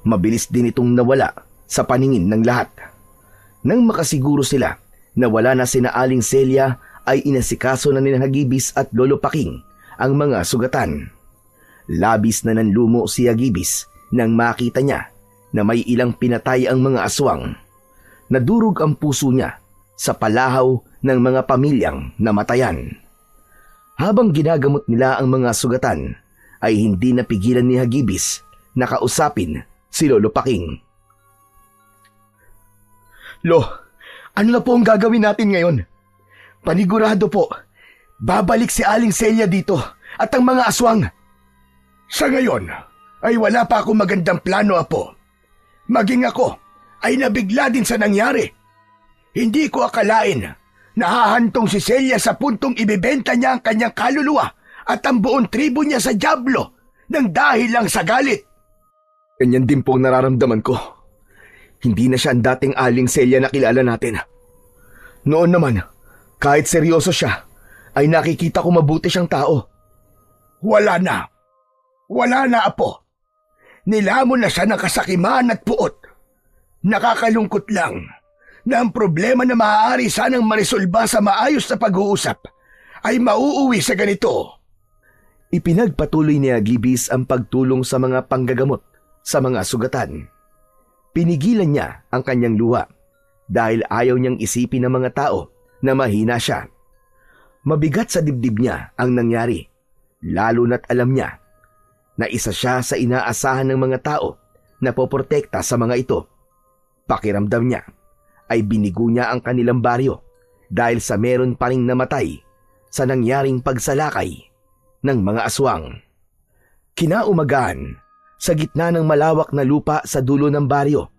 Mabilis din itong nawala sa paningin ng lahat. Nang makasiguro sila na wala na sina Aling Celia, ay inasikaso na ni Hagibis at Lolo Paking ang mga sugatan. Labis na nanlumo si Hagibis nang makita niya na may ilang pinatay ang mga aswang. Nadurog ang puso niya sa palahaw ng mga pamilyang namatayan. Habang ginagamot nila ang mga sugatan, ay hindi napigilan ni Hagibis na kausapin si Lolo Paking. Lo, ano na po ang gagawin natin ngayon? Panigurado po, babalik si Aling Celia dito at ang mga aswang. Sa ngayon, ay wala pa akong magandang plano, Apo. Maging ako ay nabigla din sa nangyari. Hindi ko akalain na hahantong si Celia sa puntong ibibenta niya ang kanyang kaluluwa at ang buong tribo niya sa Diablo nang dahil lang sa galit. Ganyan din po ang nararamdaman ko. Hindi na siya ang dating Aling Celia na kilala natin. Noon naman, kahit seryoso siya, ay nakikita ko mabuti siyang tao. Wala na. Wala na, Apo. Nilamon na siya ng kasakiman at puot. Nakakalungkot lang na ang problema na maaari sanang maresolba sa maayos na pag-uusap ay mauuwi sa ganito. Ipinagpatuloy ni Hagibis ang pagtulong sa mga panggagamot sa mga sugatan. Pinigilan niya ang kanyang luha dahil ayaw niyang isipin ng mga tao na mahina siya. Mabigat sa dibdib niya ang nangyari, lalo na't alam niya na isa siya sa inaasahan ng mga tao na poprotekta sa mga ito. Pakiramdam niya ay binigo niya ang kanilang baryo dahil sa meron pa ring namatay sa nangyaring pagsalakay ng mga aswang. Kinaumagahan, sa gitna ng malawak na lupa sa dulo ng baryo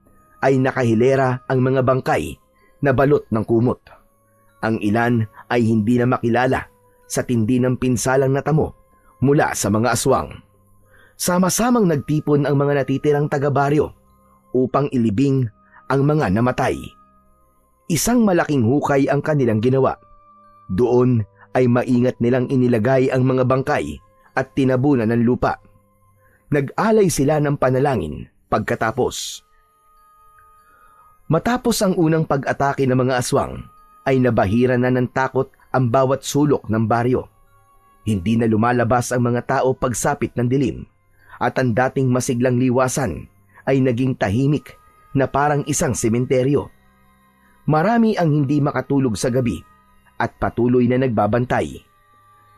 ay nakahilera ang mga bangkay na balot ng kumot. Ang ilan ay hindi na makilala sa tindi ng pinsalang natamo mula sa mga aswang. Sama-samang nagtipon ang mga natitirang taga-baryo upang ilibing ang mga namatay. Isang malaking hukay ang kanilang ginawa. Doon ay maingat nilang inilagay ang mga bangkay at tinabunan ng lupa. Nag-alay sila ng panalangin pagkatapos. Matapos ang unang pag-atake ng mga aswang, ay nabahira na ng takot ang bawat sulok ng baryo. Hindi na lumalabas ang mga tao pagsapit ng dilim, at ang dating masiglang liwasan ay naging tahimik na parang isang sementeryo. Marami ang hindi makatulog sa gabi at patuloy na nagbabantay.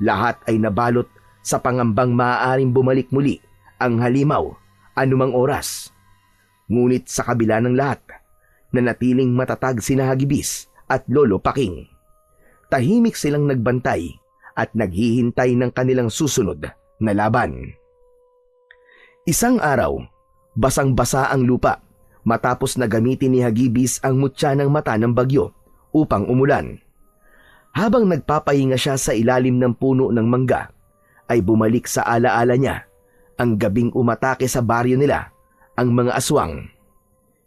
Lahat ay nabalot sa pangambang maaaring bumalik muli ang halimaw anumang oras. Ngunit sa kabila ng lahat, nanatiling matatag sina Hagibis at Lolo Paking. Tahimik silang nagbantay at naghihintay ng kanilang susunod na laban. Isang araw, basang-basa ang lupa matapos na gamitin ni Hagibis ang mutya ng mata ng bagyo upang umulan. Habang nagpapahinga siya sa ilalim ng puno ng mangga, ay bumalik sa alaala niya ang gabing umatake sa baryo nila ang mga aswang.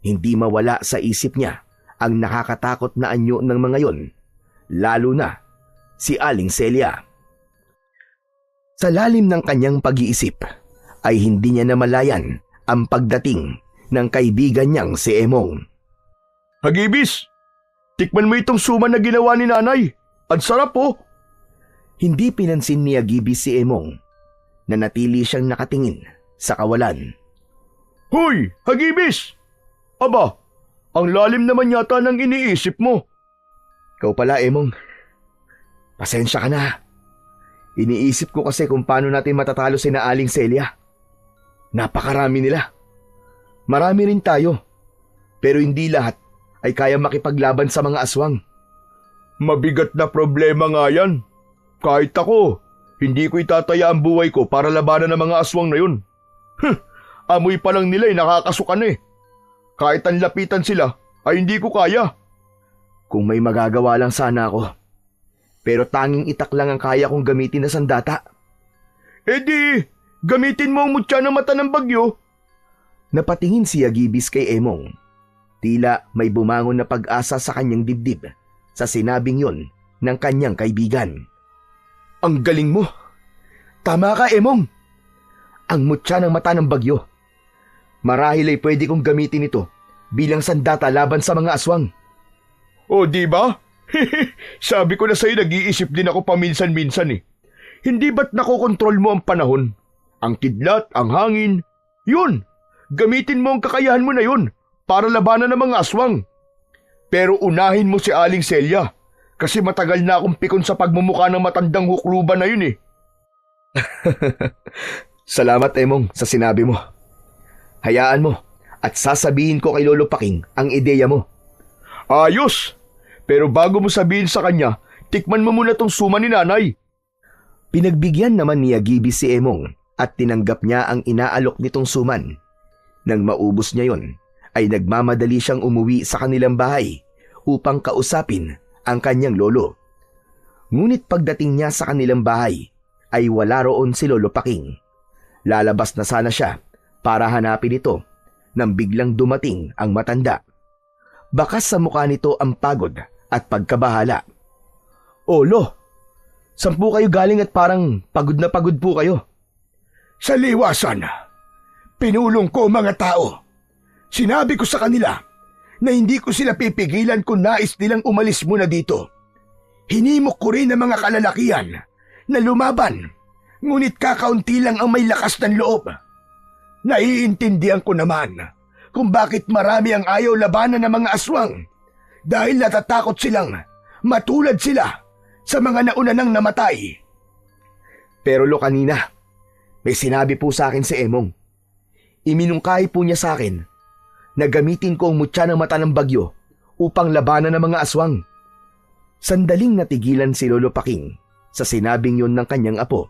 Hindi mawala sa isip niya ang nakakatakot na anyo ng mga yon, lalo na si Aling Celia. Sa lalim ng kanyang pag-iisip ay hindi niya namalayan ang pagdating ng kaibigan niyang si Emong. Hagibis, tikman mo itong suman na ginawa ni nanay. Ang sarap oh! Hindi pinansin ni Hagibis si Emong. Nanatili siyang nakatingin sa kawalan. Hoy, Hagibis! Aba, ang lalim naman yata ng iniisip mo. Ikaw pala, Emong. Pasensya ka na. Iniisip ko kasi kung paano natin matatalo sina Aling Celia. Napakarami nila. Marami rin tayo. Pero hindi lahat ay kaya makipaglaban sa mga aswang. Mabigat na problema nga yan. Kahit ako, hindi ko itataya ang buhay ko para labanan ng mga aswang na yun. Amoy pa lang nila ay nakakasukan eh. Kahit ang lapitan sila ay hindi ko kaya. Kung may magagawa lang sana ako. Pero tanging itak lang ang kaya kong gamitin na sandata. Eh di, gamitin mo ang mutya ng mata ng bagyo. Napatingin si Hagibis kay Emong. Tila may bumangon na pag-asa sa kanyang dibdib sa sinabing yon ng kanyang kaibigan. Ang galing mo. Tama ka, Emong. Ang mutya ng mata ng bagyo. Marahil ay pwede kong gamitin ito bilang sandata laban sa mga aswang. O di ba? Sabi ko na sa'yo, nag-iisip din ako paminsan-minsan eh. Hindi ba't nakokontrol mo ang panahon? Ang kidlat, ang hangin. Yun! Gamitin mo ang kakayahan mo na yun para labanan ng mga aswang. Pero unahin mo si Aling Celia kasi matagal na akong pikon sa pagmumukha ng matandang hukluban na yun eh. Salamat, Emong, sa sinabi mo. Hayaan mo at sasabihin ko kay Lolo Paking ang ideya mo. Ayos! Pero bago mo sabihin sa kanya, tikman mo muna tong suman ni nanay. Pinagbigyan naman ni Hagibis si Emong at tinanggap niya ang inaalok nitong suman. Nang maubos niya yon, ay nagmamadali siyang umuwi sa kanilang bahay upang kausapin ang kanyang lolo. Ngunit pagdating niya sa kanilang bahay, ay wala roon si Lolo Paking. Lalabas na sana siya para hanapin ito nang biglang dumating ang matanda. Bakas sa mukha nito ang pagod at pagkabahala. "O, Lo, saan po kayo galing at parang pagod na pagod po kayo?" Sa liwasan, pinulong ko mga tao. Sinabi ko sa kanila na hindi ko sila pipigilan kung nais nilang umalis muna dito. Hinimok ko rin ang mga kalalakihan na lumaban, ngunit kakaunti lang ang may lakas ng loob. Naiintindihan ko naman kung bakit marami ang ayaw labanan ng mga aswang dahil natatakot silang matulad sila sa mga nauna nang namatay. Pero Lo, kanina, may sinabi po sa akin si Emong. Iminungkahi po niya sa akin na gamitin ko ang mutya ng mata ng bagyo upang labanan ng mga aswang. Sandaling natigilan si Lolo Paking sa sinabing yon ng kanyang apo.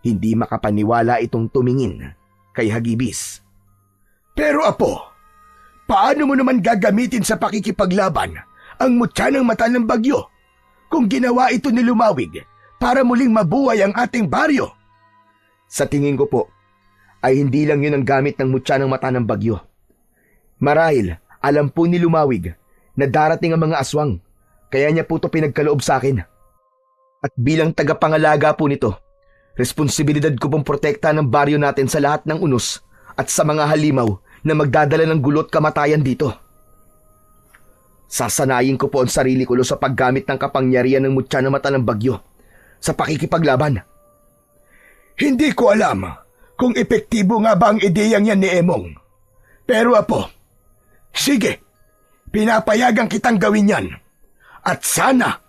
Hindi makapaniwala itong tumingin kay Hagibis. Pero apo, paano mo naman gagamitin sa pakikipaglaban ang mutya ng mata ng bagyo kung ginawa ito ni Lumawig para muling mabuhay ang ating baryo? Sa tingin ko po, ay hindi lang yun ang gamit ng mutya ng mata ng bagyo. Marahil, alam po ni Lumawig na darating ang mga aswang, kaya niya po ito pinagkaloob sa akin. At bilang tagapangalaga po nito, responsibilidad ko pong protekta ng baryo natin sa lahat ng unos at sa mga halimaw na magdadala ng gulot kamatayan dito. Sasanayin ko po ang sarili ko sa paggamit ng kapangyarihan ng mutya ng mata ng bagyo sa pakikipaglaban. Hindi ko alam kung epektibo nga ba ang ideyang yan ni Emong. Pero apo, sige, pinapayagan kitang gawin yan. At sana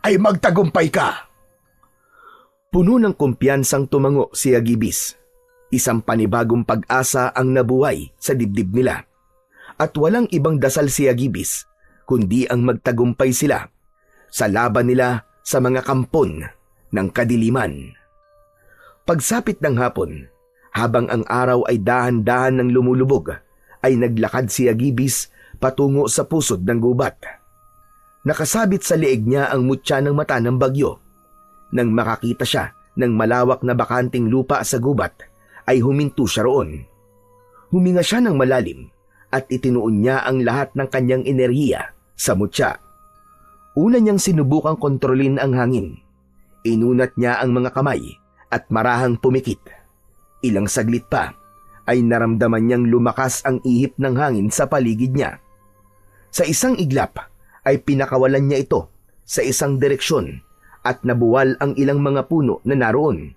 ay magtagumpay ka. Puno ng kumpiyansang tumango si Agibis. Isang panibagong pag-asa ang nabuhay sa dibdib nila. At walang ibang dasal si Agibis, kundi ang magtagumpay sila sa laban nila sa mga kampon ng kadiliman. Pagsapit ng hapon, habang ang araw ay dahan-dahan ng lumulubog, ay naglakad si Agibis patungo sa pusod ng gubat. Nakasabit sa leeg niya ang mutya ng mata ng bagyo. Nang makakita siya ng malawak na bakanting lupa sa gubat, ay huminto siya roon. Huminga siya ng malalim at itinuon niya ang lahat ng kanyang enerhiya sa mutya. Una niyang sinubukang kontrolin ang hangin. Inunat niya ang mga kamay at marahang pumikit. Ilang saglit pa ay naramdaman niyang lumakas ang ihip ng hangin sa paligid niya. Sa isang iglap ay pinakawalan niya ito sa isang direksyon at nabuwal ang ilang mga puno na naroon.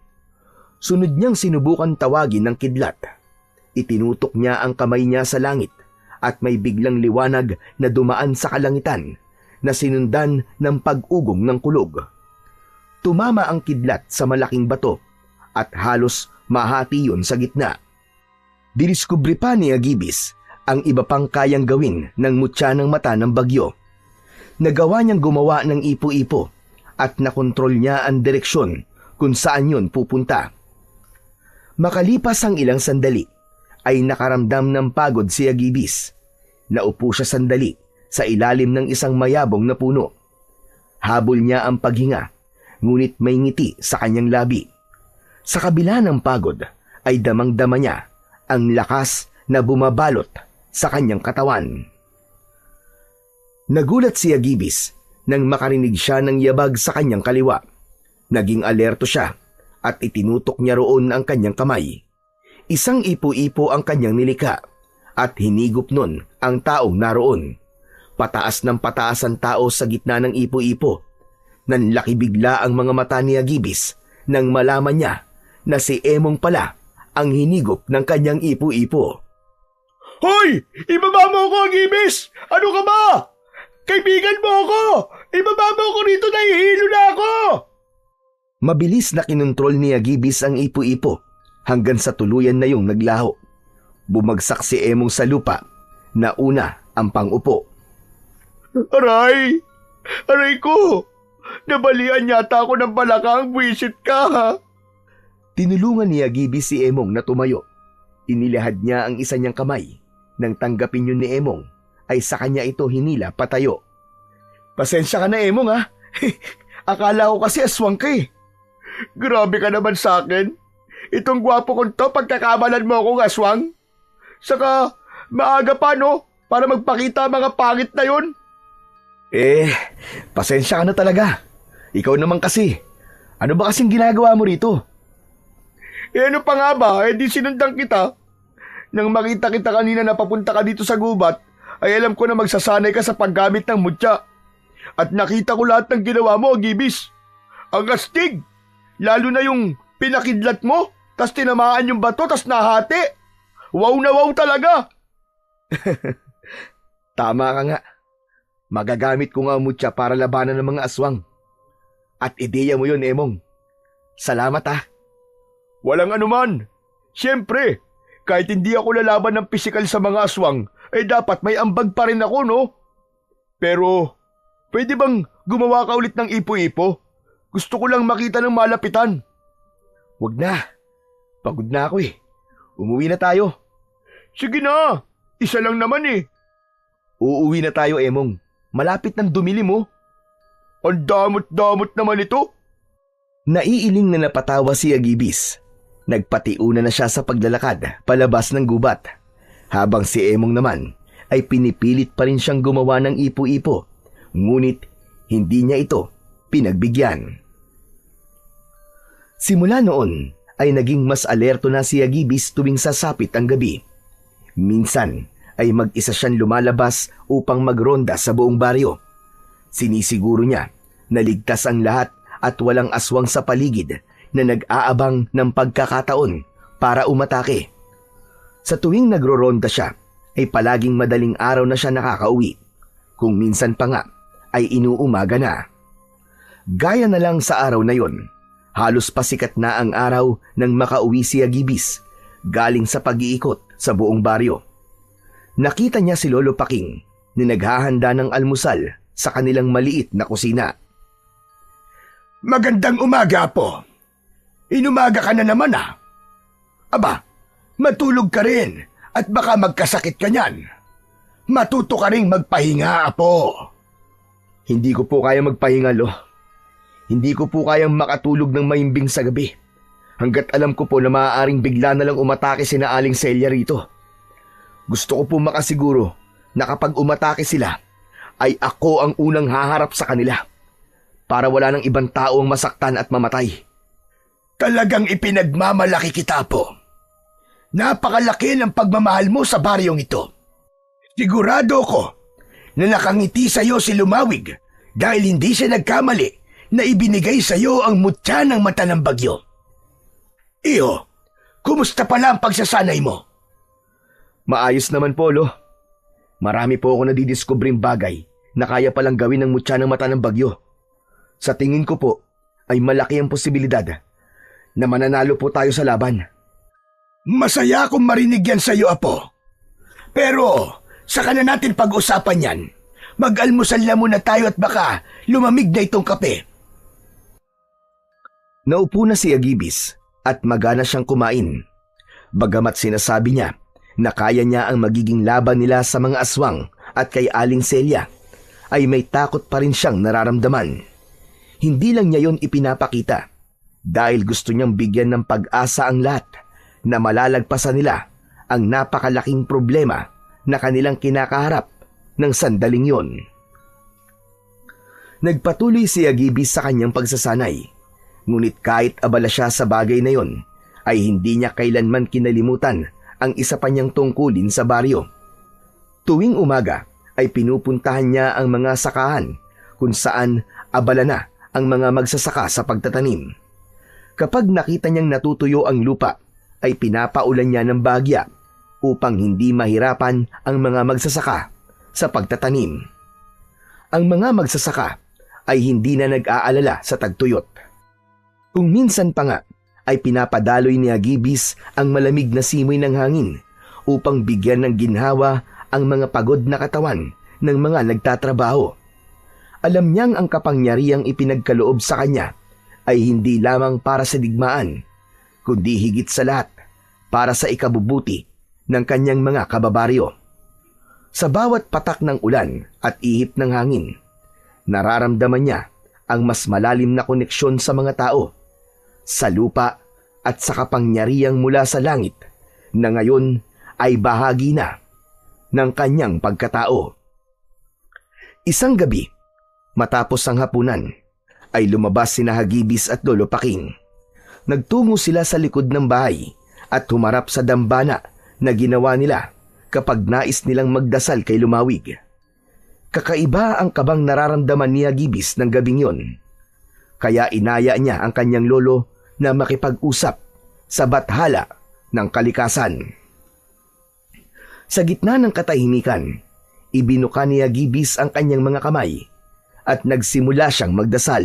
Sunod niyang sinubukan tawagin ng kidlat. Itinutok niya ang kamay niya sa langit at may biglang liwanag na dumaan sa kalangitan na sinundan ng pag-ugong ng kulog. Tumama ang kidlat sa malaking bato at halos mahati yun sa gitna. Diniskubre pa ni Agibis ang iba pang kayang gawin ng mutya ng mata ng bagyo. Nagawa niyang gumawa ng ipo-ipo at nakontrol niya ang direksyon kung saan yun pupunta. Makalipas ang ilang sandali, ay nakaramdam ng pagod si Agibis. Naupo siya sandali sa ilalim ng isang mayabong na puno. Habol niya ang paghinga, ngunit may ngiti sa kanyang labi. Sa kabila ng pagod, ay damang-dama niya ang lakas na bumabalot sa kanyang katawan. Nagulat si Agibis nang makarinig siya ng yabag sa kanyang kaliwa. Naging alerto siya at itinutok niya roon ang kanyang kamay. Isang ipo-ipo ang kanyang nilikha at hinigop nun ang taong naroon. Pataas ng pataas ang tao sa gitna ng ipo-ipo. Nanlaki bigla ang mga mata ni Agibis nang malaman niya na si Emong pala ang hinigop ng kanyang ipo-ipo. Hoy! Ibaba mo ako, Agibis! Ano ka ba? Kaibigan mo ako! Ibaba mo ako rito, nahihilo na ako! Mabilis na kinontrol ni Agibis ang ipo-ipo hanggang sa tuluyan na yung naglaho. Bumagsak si Emong sa lupa na una ang pang-upo. Aray! Aray ko! Nabalian yata ako ng balakang, buwisit ka ha! Tinulungan ni Agibis si Emong na tumayo. Inilahad niya ang isa niyang kamay. Nang tanggapin yun ni Emong, ay sa kanya ito hinila patayo. Pasensya ka na, Emong ha. Akala ko kasi aswang ka eh. Grabe ka naman sa akin. Itong gwapo kong to, pagkakamalan mo akong aswang. Saka maaga pa no, para magpakita mga pangit na yun. Pasensya ka na talaga. Ikaw naman kasi. Ano ba kasing ginagawa mo rito? Ano pa nga ba, di sinundan kita. Nang makita kita kanina na papunta ka dito sa gubat, ay alam ko na magsasanay ka sa paggamit ng mutya. At nakita ko lahat ng ginawa mo, Agibis. Ang astig! Lalo na yung pinakidlat mo, tas tinamaan yung bato, tas nahati. Wow na wow talaga! Tama ka nga. Magagamit ko nga ang mutya para labanan ng mga aswang. At ideya mo yun, Emong. Salamat ha. Walang anuman. Siyempre, kahit hindi ako lalaban ng pisikal sa mga aswang, ay dapat may ambag pa rin ako, no? Pero, pwede bang gumawa ka ulit ng ipo-ipo? Gusto ko lang makita ng malapitan. Wag na. Pagod na ako eh. Umuwi na tayo. Sige na. Isa lang naman eh. Uuwi na tayo, Emong. Malapit ng dumili mo. Ang damot-damot naman ito. Naiiling na napatawa si Agibis. Nagpatiuna na siya sa paglalakad palabas ng gubat. Habang si Emong naman ay pinipilit pa rin siyang gumawa ng ipo-ipo. Ngunit hindi niya ito pinagbigyan. Simula noon ay naging mas alerto na si Agibis tuwing sasapit ang gabi. Minsan ay mag-isa siyang lumalabas upang magronda sa buong baryo. Sinisiguro niya na ligtas ang lahat at walang aswang sa paligid na nag-aabang ng pagkakataon para umatake. Sa tuwing nagroronda siya, ay palaging madaling araw na siya nakakauwi. Kung minsan pa nga, ay inuumaga na. Gaya na lang sa araw na yon, halos pasikat na ang araw nang makauwi si Agibis galing sa pag-iikot sa buong baryo. Nakita niya si Lolo Paking na naghahanda ng almusal sa kanilang maliit na kusina. Magandang umaga po. Inumaga ka na naman ah. Aba, matulog ka rin at baka magkasakit ka niyan. Matuto ka rin magpahinga, Apo. Hindi ko po kaya magpahinga, Lo. Hindi ko po kayang makatulog ng mahimbing sa gabi. Hanggat alam ko po na maaaring bigla na lang umatake sina Aling Celia rito. Gusto ko po makasiguro na kapag umatake sila, ay ako ang unang haharap sa kanila para wala nang ibang tao ang masaktan at mamatay. Talagang ipinagmamalaki kita, Apo. Napakalaki ng pagmamahal mo sa baryong ito. Sigurado ko na nakangiti sa iyo si Lumawig dahil hindi siya nagkamali na ibinigay sa iyo ang mutya ng mata ng bagyo. Iyo, kumusta pala ang pagsasanay mo? Maayos naman po, Lo. Marami po ako nadidiskubring bagay na kaya palang gawin ng mutya ng mata ng bagyo. Sa tingin ko po ay malaki ang posibilidad na mananalo po tayo sa laban. Masaya akong marinig yan sa iyo, Apo. Pero saka na natin pag-usapan yan. Mag-almusal na muna tayo at baka lumamig na itong kape. Naupo na si Agibis at magana siyang kumain. Bagamat sinasabi niya na kaya niya ang magiging laban nila sa mga aswang at kay Aling Celia, ay may takot pa rin siyang nararamdaman. Hindi lang niya yon ipinapakita dahil gusto niyang bigyan ng pag-asa ang lahat na malalagpasan nila ang napakalaking problema na kanilang kinakaharap ng sandaling yon. Nagpatuloy si Agibis sa kanyang pagsasanay, ngunit kahit abala siya sa bagay na yon, ay hindi niya kailanman kinalimutan ang isa pa niyang tungkulin sa baryo. Tuwing umaga ay pinupuntahan niya ang mga sakahan kung saan abala na ang mga magsasaka sa pagtatanim. Kapag nakita niyang natutuyo ang lupa, ay pinapaulan niya ng bagya upang hindi mahirapan ang mga magsasaka sa pagtatanim. Ang mga magsasaka ay hindi na nag-aalala sa tagtuyot. Kung minsan pa nga ay pinapadaloy ni Agibis ang malamig na simoy ng hangin upang bigyan ng ginhawa ang mga pagod na katawan ng mga nagtatrabaho. Alam niyang ang kapangyarihang ipinagkaloob sa kanya ay hindi lamang para sa digmaan, kundi higit sa lahat para sa ikabubuti ng kanyang mga kababaryo. Sa bawat patak ng ulan at ihip ng hangin, nararamdaman niya ang mas malalim na koneksyon sa mga tao, sa lupa at sa kapangyarihang mula sa langit na ngayon ay bahagi na ng kanyang pagkatao. Isang gabi, matapos ang hapunan, ay lumabas sina Agibis at Lolo Paking. Nagtungo sila sa likod ng bahay at humarap sa dambana na ginawa nila kapag nais nilang magdasal kay Lumawig. Kakaiba ang kabang nararamdaman ni Agibis ng gabing yon. Kaya inaya niya ang kanyang lolo na makipag-usap sa bathala ng kalikasan. Sa gitna ng katahimikan, ibinuka ni Agibis ang kanyang mga kamay at nagsimula siyang magdasal.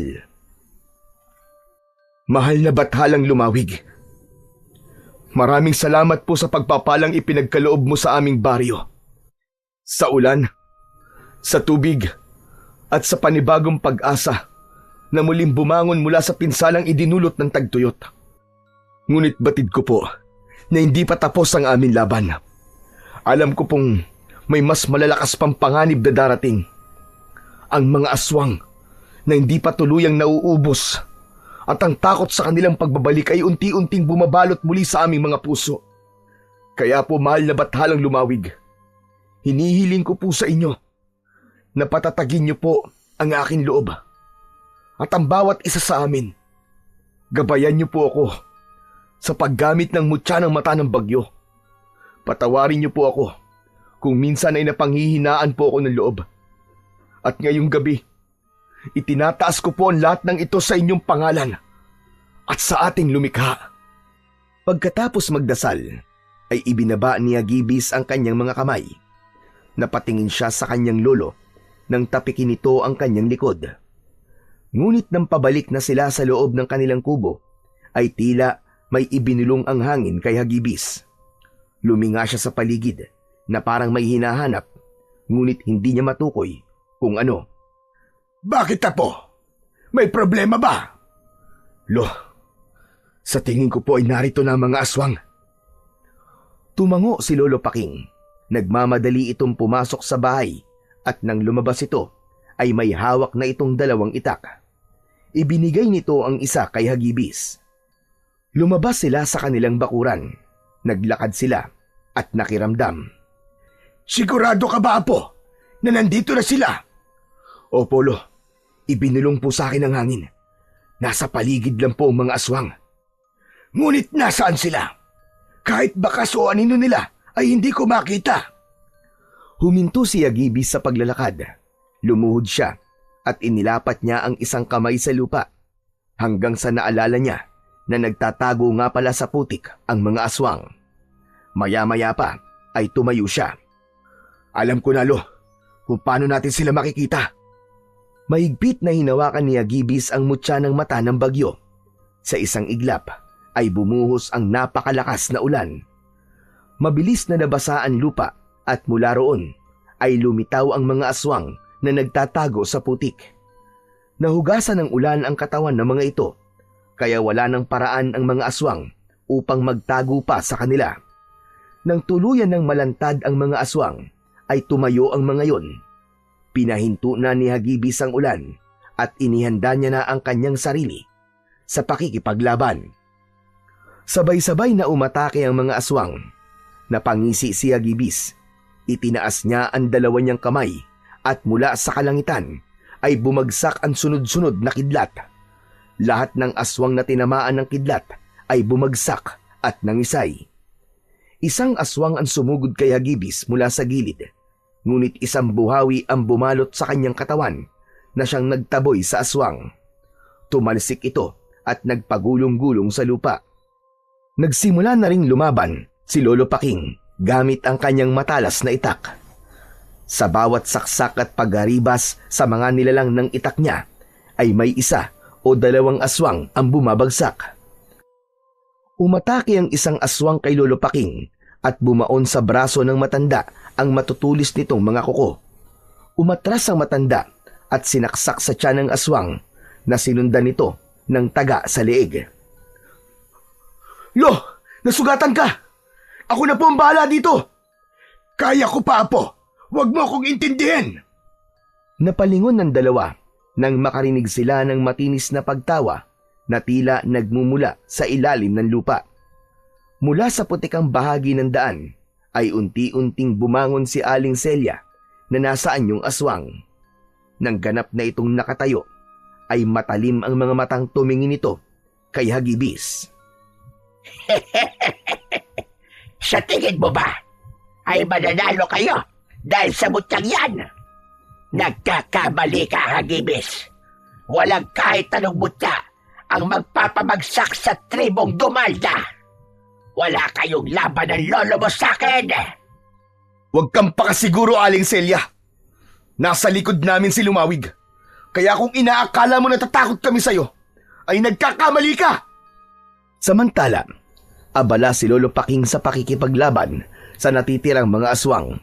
Mahal na bathalang Lumawig, maraming salamat po sa pagpapalang ipinagkaloob mo sa aming baryo. Sa ulan, sa tubig, at sa panibagong pag-asa na muling bumangon mula sa pinsalang idinulot ng tagtuyot. Ngunit batid ko po na hindi pa tapos ang aming laban. Alam ko pong may mas malalakas pang panganib na darating. Ang mga aswang na hindi pa tuluyang nauubos at ang takot sa kanilang pagbabalik ay unti-unting bumabalot muli sa aming mga puso. Kaya po mahal na bathalang Lumawig, hinihiling ko po sa inyo na patatagin niyo po ang aking loob at ang bawat isa sa amin. Gabayan niyo po ako sa paggamit ng mutya ng mata ng bagyo. Patawarin niyo po ako kung minsan ay napanghihinaan po ako ng loob. At ngayong gabi, itinataas ko po ang lahat ng ito sa inyong pangalan at sa ating lumikha. Pagkatapos magdasal, ay ibinaba ni Agibis ang kanyang mga kamay. Napatingin siya sa kanyang lolo nang tapikin nito ang kanyang likod. Ngunit nang pabalik na sila sa loob ng kanilang kubo, ay tila may ibinulong ang hangin kay Hagibis. Luminga siya sa paligid na parang may hinahanap, ngunit hindi niya matukoy kung ano. Bakit, Apo? May problema ba? Lo, sa tingin ko po ay narito na ang mga aswang. Tumango si Lolo Paking. Nagmamadali itong pumasok sa bahay at nang lumabas ito ay may hawak na itong 2 itak. Ibinigay nito ang isa kay Hagibis. Lumabas sila sa kanilang bakuran. Naglakad sila at nakiramdam. Sigurado ka ba, Apo, na nandito na sila? Opo, Lo. Ibinulong po sa akin ang hangin. Nasa paligid lang po ang mga aswang. Ngunit nasaan sila? Kahit bakas o anino nila ay hindi ko makita. Huminto si Hagibis sa paglalakad. Lumuhod siya at inilapat niya ang isang kamay sa lupa hanggang sa naalala niya na nagtatago nga pala sa putik ang mga aswang. Maya-maya pa ay tumayo siya. Alam ko na, Lo, kung paano natin sila makikita. Mahigpit na hinawakan ni Hagibis ang mutya ng mata ng bagyo. Sa isang iglap ay bumuhos ang napakalakas na ulan. Mabilis na nabasa ang lupa at mula roon ay lumitaw ang mga aswang na nagtatago sa putik. Nahugasan ng ulan ang katawan ng mga ito, kaya wala ng paraan ang mga aswang upang magtago pa sa kanila. Nang tuluyan ng malantad ang mga aswang, ay tumayo ang mga yon. Pinahinto na ni Hagibis ang ulan at inihanda niya na ang kanyang sarili sa pakikipaglaban. Sabay-sabay na umatake ang mga aswang. Napangisi si Hagibis. Itinaas niya ang 2 niyang kamay at mula sa kalangitan ay bumagsak ang sunod-sunod na kidlat. Lahat ng aswang na tinamaan ng kidlat ay bumagsak at nangisay. Isang aswang ang sumugod kay Hagibis mula sa gilid, ngunit isang buhawi ang bumalot sa kanyang katawan na siyang nagtaboy sa aswang. Tumalsik ito at nagpagulong-gulong sa lupa. Nagsimula na ring lumaban si Lolo Paking gamit ang kanyang matalas na itak. Sa bawat saksak at pagharibas sa mga nilalang ng itak niya ay may 1 o 2 aswang ang bumabagsak. Umatake ang isang aswang kay Lolo Paking at bumaon sa braso ng matanda ang matutulis nitong mga kuko. Umatras ang matanda at sinaksak sa tiyan ng aswang na sinundan nito ng taga sa leeg. Lo, nasugatan ka! Ako na po ang bahala dito! Kaya ko pa, Apo! Huwag mo akong intindihin! Napalingon ng 2 nang makarinig sila ng matinis na pagtawa na tila nagmumula sa ilalim ng lupa. Mula sa putikang bahagi ng daan ay unti-unting bumangon si Aling Celia na nasa anyong aswang. Nang ganap na itong nakatayo, ay matalim ang mga matang tumingin ito kay Hagibis. Sa tingin mo ba ay mananalo kayo dahil sa mutyang yan? Nagkakamali ka, Hagibis. Walang kahit anong mutya ang magpapabagsak sa tribong Dumalda. Wala kayong laban ng lolo mo sa akin. Huwag kang pakasiguro, Aling Celia. Nasa likod namin si Lumawig. Kaya kung inaakala mo natatakot kami sa'yo, ay nagkakamali ka. Samantala, abala si Lolo Paking sa pakikipaglaban sa natitirang mga aswang.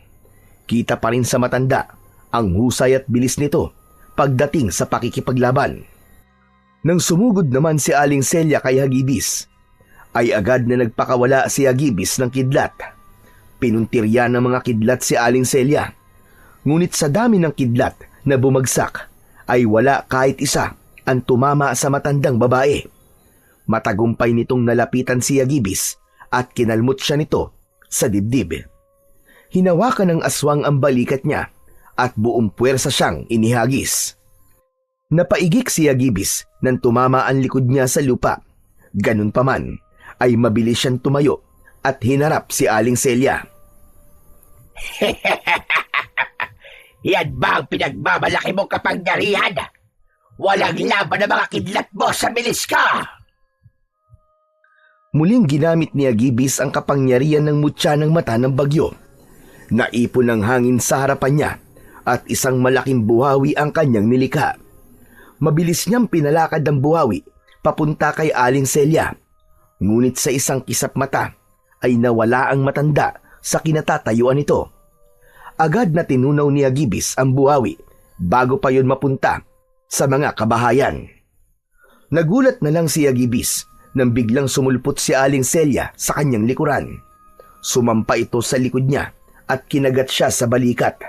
Kita pa rin sa matanda ang husay at bilis nito pagdating sa pakikipaglaban. Nang sumugod naman si Aling Celia kay Hagibis, ay agad na nagpakawala si Hagibis ng kidlat. Pinuntirya ng mga kidlat si Aling Celia. Ngunit sa dami ng kidlat na bumagsak, ay wala kahit isa ang tumama sa matandang babae. Matagumpay nitong nalapitan si Hagibis at kinalmot siya nito sa dibdib. Hinawakan ng aswang ang balikat niya at buong puwersa siyang inihagis. Napaigik si Hagibis nang tumama ang likod niya sa lupa. Ganun pa man, ay mabilis siyang tumayo at hinarap si Aling Celia. Yan ba ang pinagmamalaki mong kapangyarihan? Walang laban na mga kidlat mo sa bilis ka! Muling ginamit ni Hagibis ang kapangyarihan ng mutya ng mata ng bagyo. Naipon ng hangin sa harapan niya at isang malaking buhawi ang kanyang nilikha. Mabilis niyang pinalakad ang buhawi papunta kay Aling Celia. Ngunit sa isang kisap mata ay nawala ang matanda sa kinatatayuan nito. Agad na tinunaw ni Agibis ang buhawi bago pa yon mapunta sa mga kabahayan. Nagulat na lang si Agibis nang biglang sumulpot si Aling Celia sa kanyang likuran. Sumampa ito sa likod niya at kinagat siya sa balikat.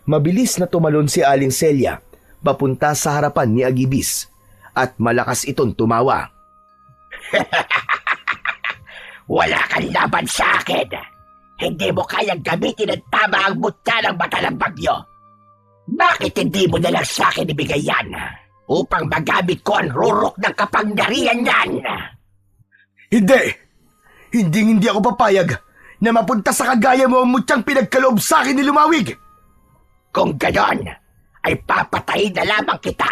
Mabilis na tumalon si Aling Celia papunta sa harapan ni Agibis at malakas itong tumawa. Wala kang laban sa akin. Hindi mo kayang gamitin ang tama ang mutya ng mata ng bagyo. Bakit hindi mo na lang sa akin ibigay yan upang magamit ko ang rurok ng kapangyarihan yan? Hindi! Hindi ako papayag na mapunta sa kagaya mo ang mutyang pinagkaloob sa akin ni Lumawig! Kung gayon, ay papatayin na lamang kita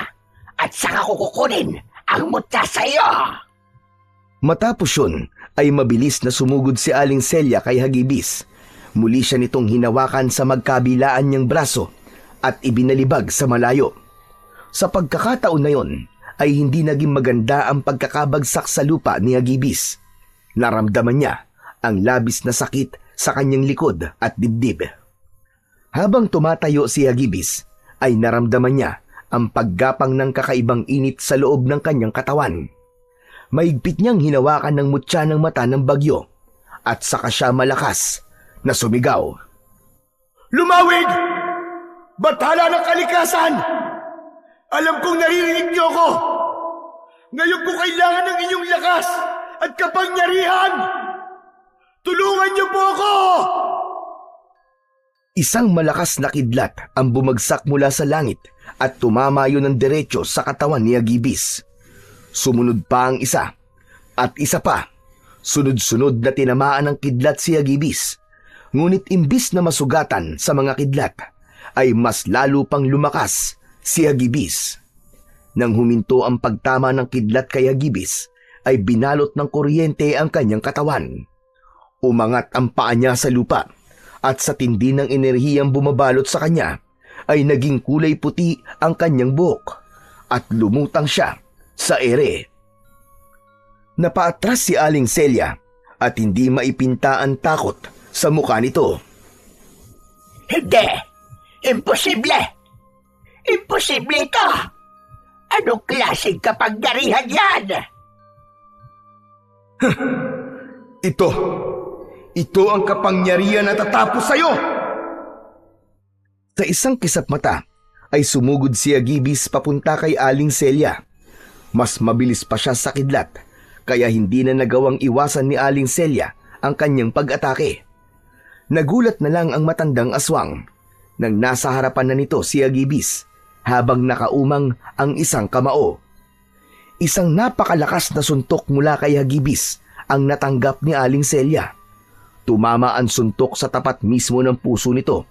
at saka kukunin ang mutya sa iyo! Matapos yun, ay mabilis na sumugod si Aling Celia kay Agibis. Muli siya nitong hinawakan sa magkabilaan niyang braso at ibinalibag sa malayo. Sa pagkakataon na yon, ay hindi naging maganda ang pagkakabagsak sa lupa ni Agibis. Naramdaman niya ang labis na sakit sa kanyang likod at dibdib. Habang tumatayo si Agibis, ay naramdaman niya ang paggapang ng kakaibang init sa loob ng kanyang katawan. Maigpit niyang hinawakan ng mutya ng mata ng bagyo at saka siya malakas na sumigaw. Lumawig! Bathala ng kalikasan! Alam kong naririnig niyo ako! Ngayon ko kailangan ng inyong lakas at kapangyarihan! Tulungan niyo po ako! Isang malakas na kidlat ang bumagsak mula sa langit at tumama yun ng diretso sa katawan ni Agibis. Sumunod pa ang isa at isa pa. Sunod-sunod na tinamaan ng kidlat si Agibis. Ngunit imbis na masugatan sa mga kidlat, ay mas lalo pang lumakas si Agibis. Nang huminto ang pagtama ng kidlat kay Agibis, ay binalot ng kuryente ang kanyang katawan. Umangat ang paa niya sa lupa at sa tindi ng enerhiyang bumabalot sa kanya, ay naging kulay puti ang kanyang buhok at lumutang siya sa ere. Napaatras si Aling Celia at hindi maipinta ang takot sa mukha nito. Hindi! Imposible! Imposible ito! Anong klaseng kapangyarihan yan? Ito ang kapangyarihan na tatapos sa'yo! Sa isang kisap mata, ay sumugod si Agibis papunta kay Aling Celia. Mas mabilis pa siya sa kidlat, kaya hindi na nagawang iwasan ni Aling Celia ang kanyang pag-atake. Nagulat na lang ang matandang aswang nang nasa harapan na nito si Agibis habang nakaumang ang isang kamao. Isang napakalakas na suntok mula kay Agibis ang natanggap ni Aling Celia. Tumama ang suntok sa tapat mismo ng puso nito.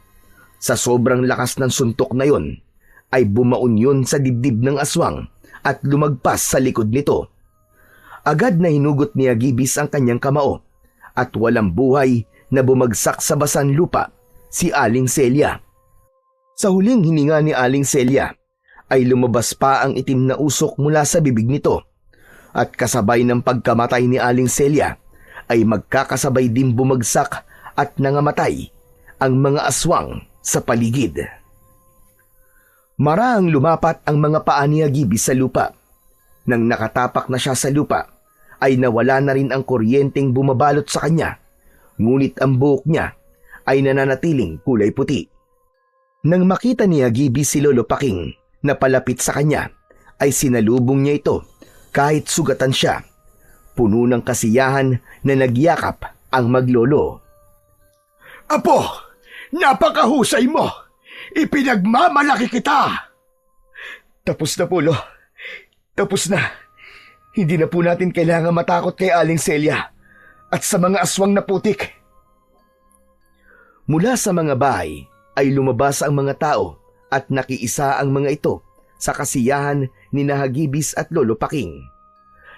Sa sobrang lakas ng suntok na yon, ay bumaon yun sa dibdib ng aswang at lumagpas sa likod nito. Agad na hinugot ni Agibis ang kanyang kamao at walang buhay na bumagsak sa basan lupa si Aling Celia. Sa huling hininga ni Aling Celia ay lumabas pa ang itim na usok mula sa bibig nito at kasabay ng pagkamatay ni Aling Celia ay magkakasabay din bumagsak at nangamatay ang mga aswang sa paligid. Maraang lumapat ang mga paa ni Agibis sa lupa. Nang nakatapak na siya sa lupa, ay nawala na rin ang kuryenteng bumabalot sa kanya, ngunit ang buhok niya ay nananatiling kulay puti. Nang makita ni Agibis si Lolo Paking na palapit sa kanya, ay sinalubong niya ito kahit sugatan siya. Puno ng kasiyahan na nagyakap ang maglolo. Apo, napakahusay mo! Ipinagmamalaki kita! Tapos na po, Lo. Tapos na. Hindi na po natin kailangan matakot kay Aling Celia at sa mga aswang na putik. Mula sa mga bahay ay lumabas ang mga tao at nakiisa ang mga ito sa kasiyahan ni Agibis at Lolo Paking.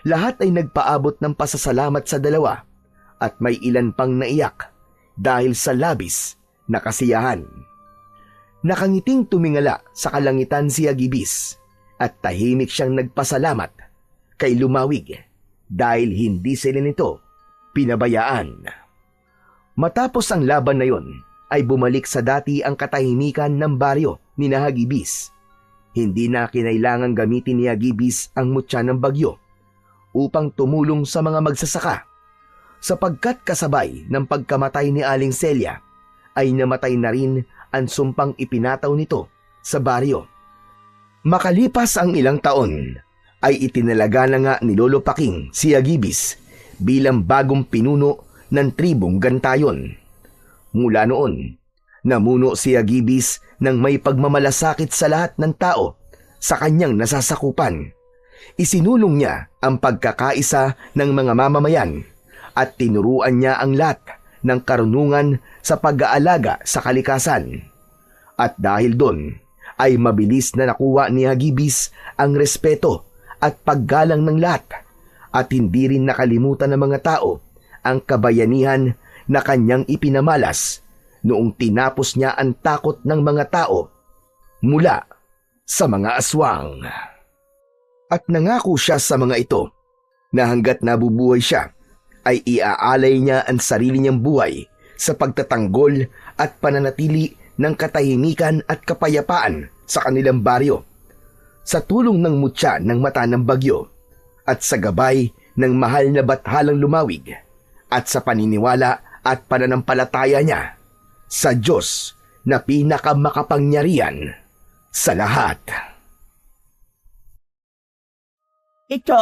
Lahat ay nagpaabot ng pasasalamat sa dalawa at may ilan pang naiyak dahil sa labis na kasiyahan. Nakangiting tumingala sa kalangitan si Agibis at tahimik siyang nagpasalamat kay Lumawig dahil hindi sila nito pinabayaan. Matapos ang laban na yon ay bumalik sa dati ang katahimikan ng baryo ni Hagibis. Hindi na kinailangang gamitin ni Hagibis ang mutya ng bagyo upang tumulong sa mga magsasaka, sapagkat kasabay ng pagkamatay ni Aling Celia ay namatay na rin ang sumpang ipinataw nito sa baryo. Makalipas ang ilang taon ay itinalaga na nga ni Lolo Paking si Hagibis bilang bagong pinuno ng tribong Gantayon. Mula noon, namuno si Hagibis ng may pagmamalasakit sa lahat ng tao sa kanyang nasasakupan. Isinulong niya ang pagkakaisa ng mga mamamayan at tinuruan niya ang lahat ng karunungan sa pag-aalaga sa kalikasan. At dahil doon, ay mabilis na nakuha ni Hagibis ang respeto at paggalang ng lahat at hindi rin nakalimutan ng mga tao ang kabayanihan na kanyang ipinamalas noong tinapos niya ang takot ng mga tao mula sa mga aswang. At nangako siya sa mga ito na hanggat nabubuhay siya ay iaalay niya ang sarili niyang buhay sa pagtatanggol at pananatili ng katahimikan at kapayapaan sa kanilang baryo, sa tulong ng mutya ng mata ng bagyo at sa gabay ng mahal na bathalang Lumawig at sa paniniwala at pananampalataya niya sa Diyos na pinakamakapangyarihan sa lahat. Ito